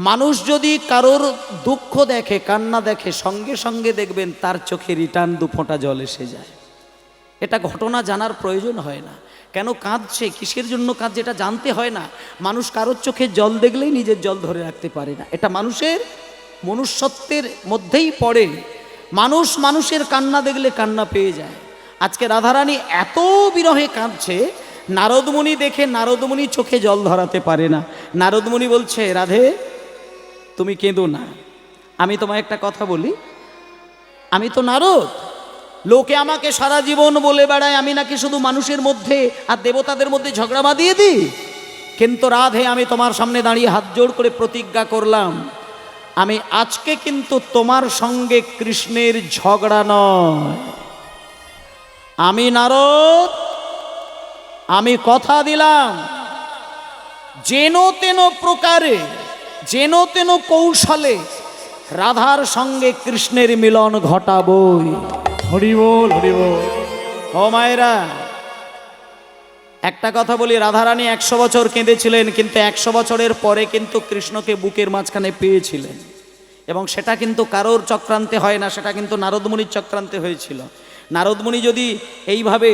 মানুষ যদি কারোর দুঃখ দেখে, কান্না দেখে, সঙ্গে সঙ্গে দেখবেন তার চোখে রিটার্ন 2 ফোঁটা জল এসে যায়। এটা ঘটনা জানার প্রয়োজন হয় না, কেন কাঁদছে, কিসের জন্য কাঁদছে এটা জানতে হয় না। মানুষ কারোর চোখে জল দেখলেই নিজের জল ধরে রাখতে পারে না, এটা মানুষের মনুষ্যত্বের মধ্যেই পড়ে। মানুষ মানুষের কান্না দেখলে কান্না পেয়ে যায়। আজকে রাধারানী এত বিরহে কাঁদছে, নারদমুনি দেখে নারদমুনি চোখে জল ধরাতে পারে না। নারদমুনি বলছে, রাধে তুমি কেঁদো না, আমি তোমায় একটা কথা বলি, আমি তো নারদ, লোকে আমাকে সারা জীবন বলে বেড়ায় আমি নাকি শুধু মানুষের মধ্যে আর দেবতাদের মধ্যে ঝগড়া বাঁধিয়ে দিই। কিন্তু রাধে, আমি তোমার সামনে দাঁড়িয়ে হাত জোড় করে প্রতিজ্ঞা করলাম, আমি আজকে কিন্তু তোমার সঙ্গে কৃষ্ণের ঝগড়া নয়, আমি নারদ, আমি কথা দিলাম যেন তেন প্রকারে, যেন তেন কৌশলে রাধার সঙ্গে কৃষ্ণের মিলন ঘটাবই। হরি বল, হরি বল। ও মায়েরা, একটা কথা বলি, রাধারানী 100 বছর কেঁদেছিলেন, কিন্তু 100 বছরের পরে কিন্তু কৃষ্ণকে বুকের মাঝখানে পেয়েছিলেন। এবং সেটা কিন্তু কারোর চক্রান্তে হয় না, সেটা কিন্তু নারদমুনির চক্রান্তে হয়েছিল। নারদমুনি যদি এইভাবে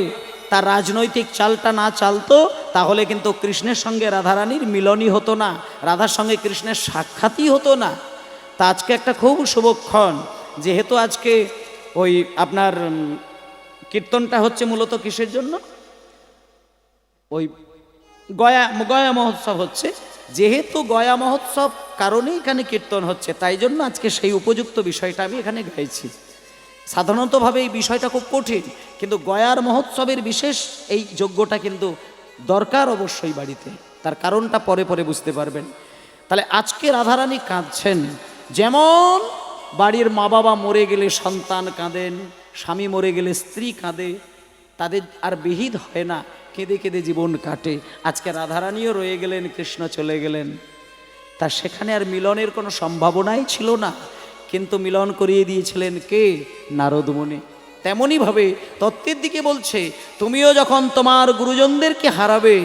তার রাজনৈতিক চালটা না চালতো, তাহলে কিন্তু কৃষ্ণের সঙ্গে রাধারানীর মিলনই হতো না, রাধার সঙ্গে কৃষ্ণের সাক্ষাৎই হতো না। তা আজকে একটা খুব শুভক্ষণ, যেহেতু আজকে ওই আপনার কীর্তনটা হচ্ছে মূলত কিসের জন্য, ওই গয়া মহোৎসব হচ্ছে, যেহেতু গয়া মহোৎসব কারণেই এখানে কীর্তন হচ্ছে, তাই জন্য আজকে সেই উপযুক্ত বিষয়টা আমি এখানে গাইছি। সাধারণতভাবে এই বিষয়টা খুব কঠিন, কিন্তু গয়ার মহোৎসবের বিশেষ এই যজ্ঞটা কিন্তু দরকার অবশ্যই বাড়িতে, তার কারণটা পরে পরে বুঝতে পারবেন। তাহলে আজকে রাধারানী কাঁদছেন, যেমন বাড়ির মা বাবা মরে গেলে সন্তান কাঁদেন, স্বামী মরে গেলে স্ত্রী কাঁদে, তাদের আর বিহিত হয় না, কেঁদে কেঁদে জীবন কাটে। আজকে রাধারানীও রয়ে গেলেন, কৃষ্ণ চলে গেলেন, তা সেখানে আর মিলনের কোনো সম্ভাবনাই ছিল না, কিন্তু মিলন করিয়ে দিয়েছিলেন কে? নারদমুনি। তেমনইভাবে তত্ত্বের দিকে বলছে, তুমিও যখন তোমার গুরুজনদেরকে হারাবে,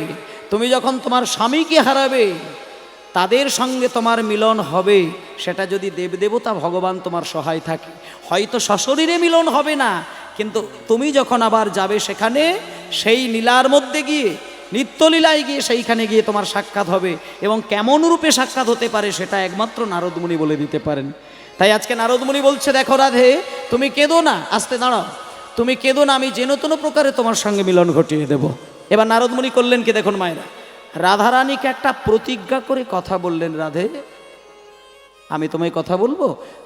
তুমি যখন তোমার স্বামীকে হারাবে, তাদের সঙ্গে তোমার মিলন হবে, সেটা যদি দেবদেবতা ভগবান তোমার সহায় থাকে, হয়তো সশরীরে মিলন হবে না, কিন্তু তুমি যখন আবার যাবে সেখানে, সেই লীলার মধ্যে গিয়ে, নিত্যলীলায় গিয়ে, সেইখানে গিয়ে তোমার সাক্ষাৎ হবে। এবং কেমন রূপে সাক্ষাৎ হতে পারে সেটা একমাত্র নারদমুনি বলে দিতে পারেন। তাই আজকে নারদমুনি বলছে, দেখো রাধে, তুমি কেঁদো না, আস্তে দাঁড়াও, তুমি কেঁদো না, আমি যেন তেন প্রকারে তোমার সঙ্গে মিলন ঘটিয়ে দেব। এবার নারদমুনি করলেন কি দেখুন মায়েরা, রাধারানীকে একটা প্রতিজ্ঞা করে কথা বললেন, রাধে আমি তোমায় কথা বলবো,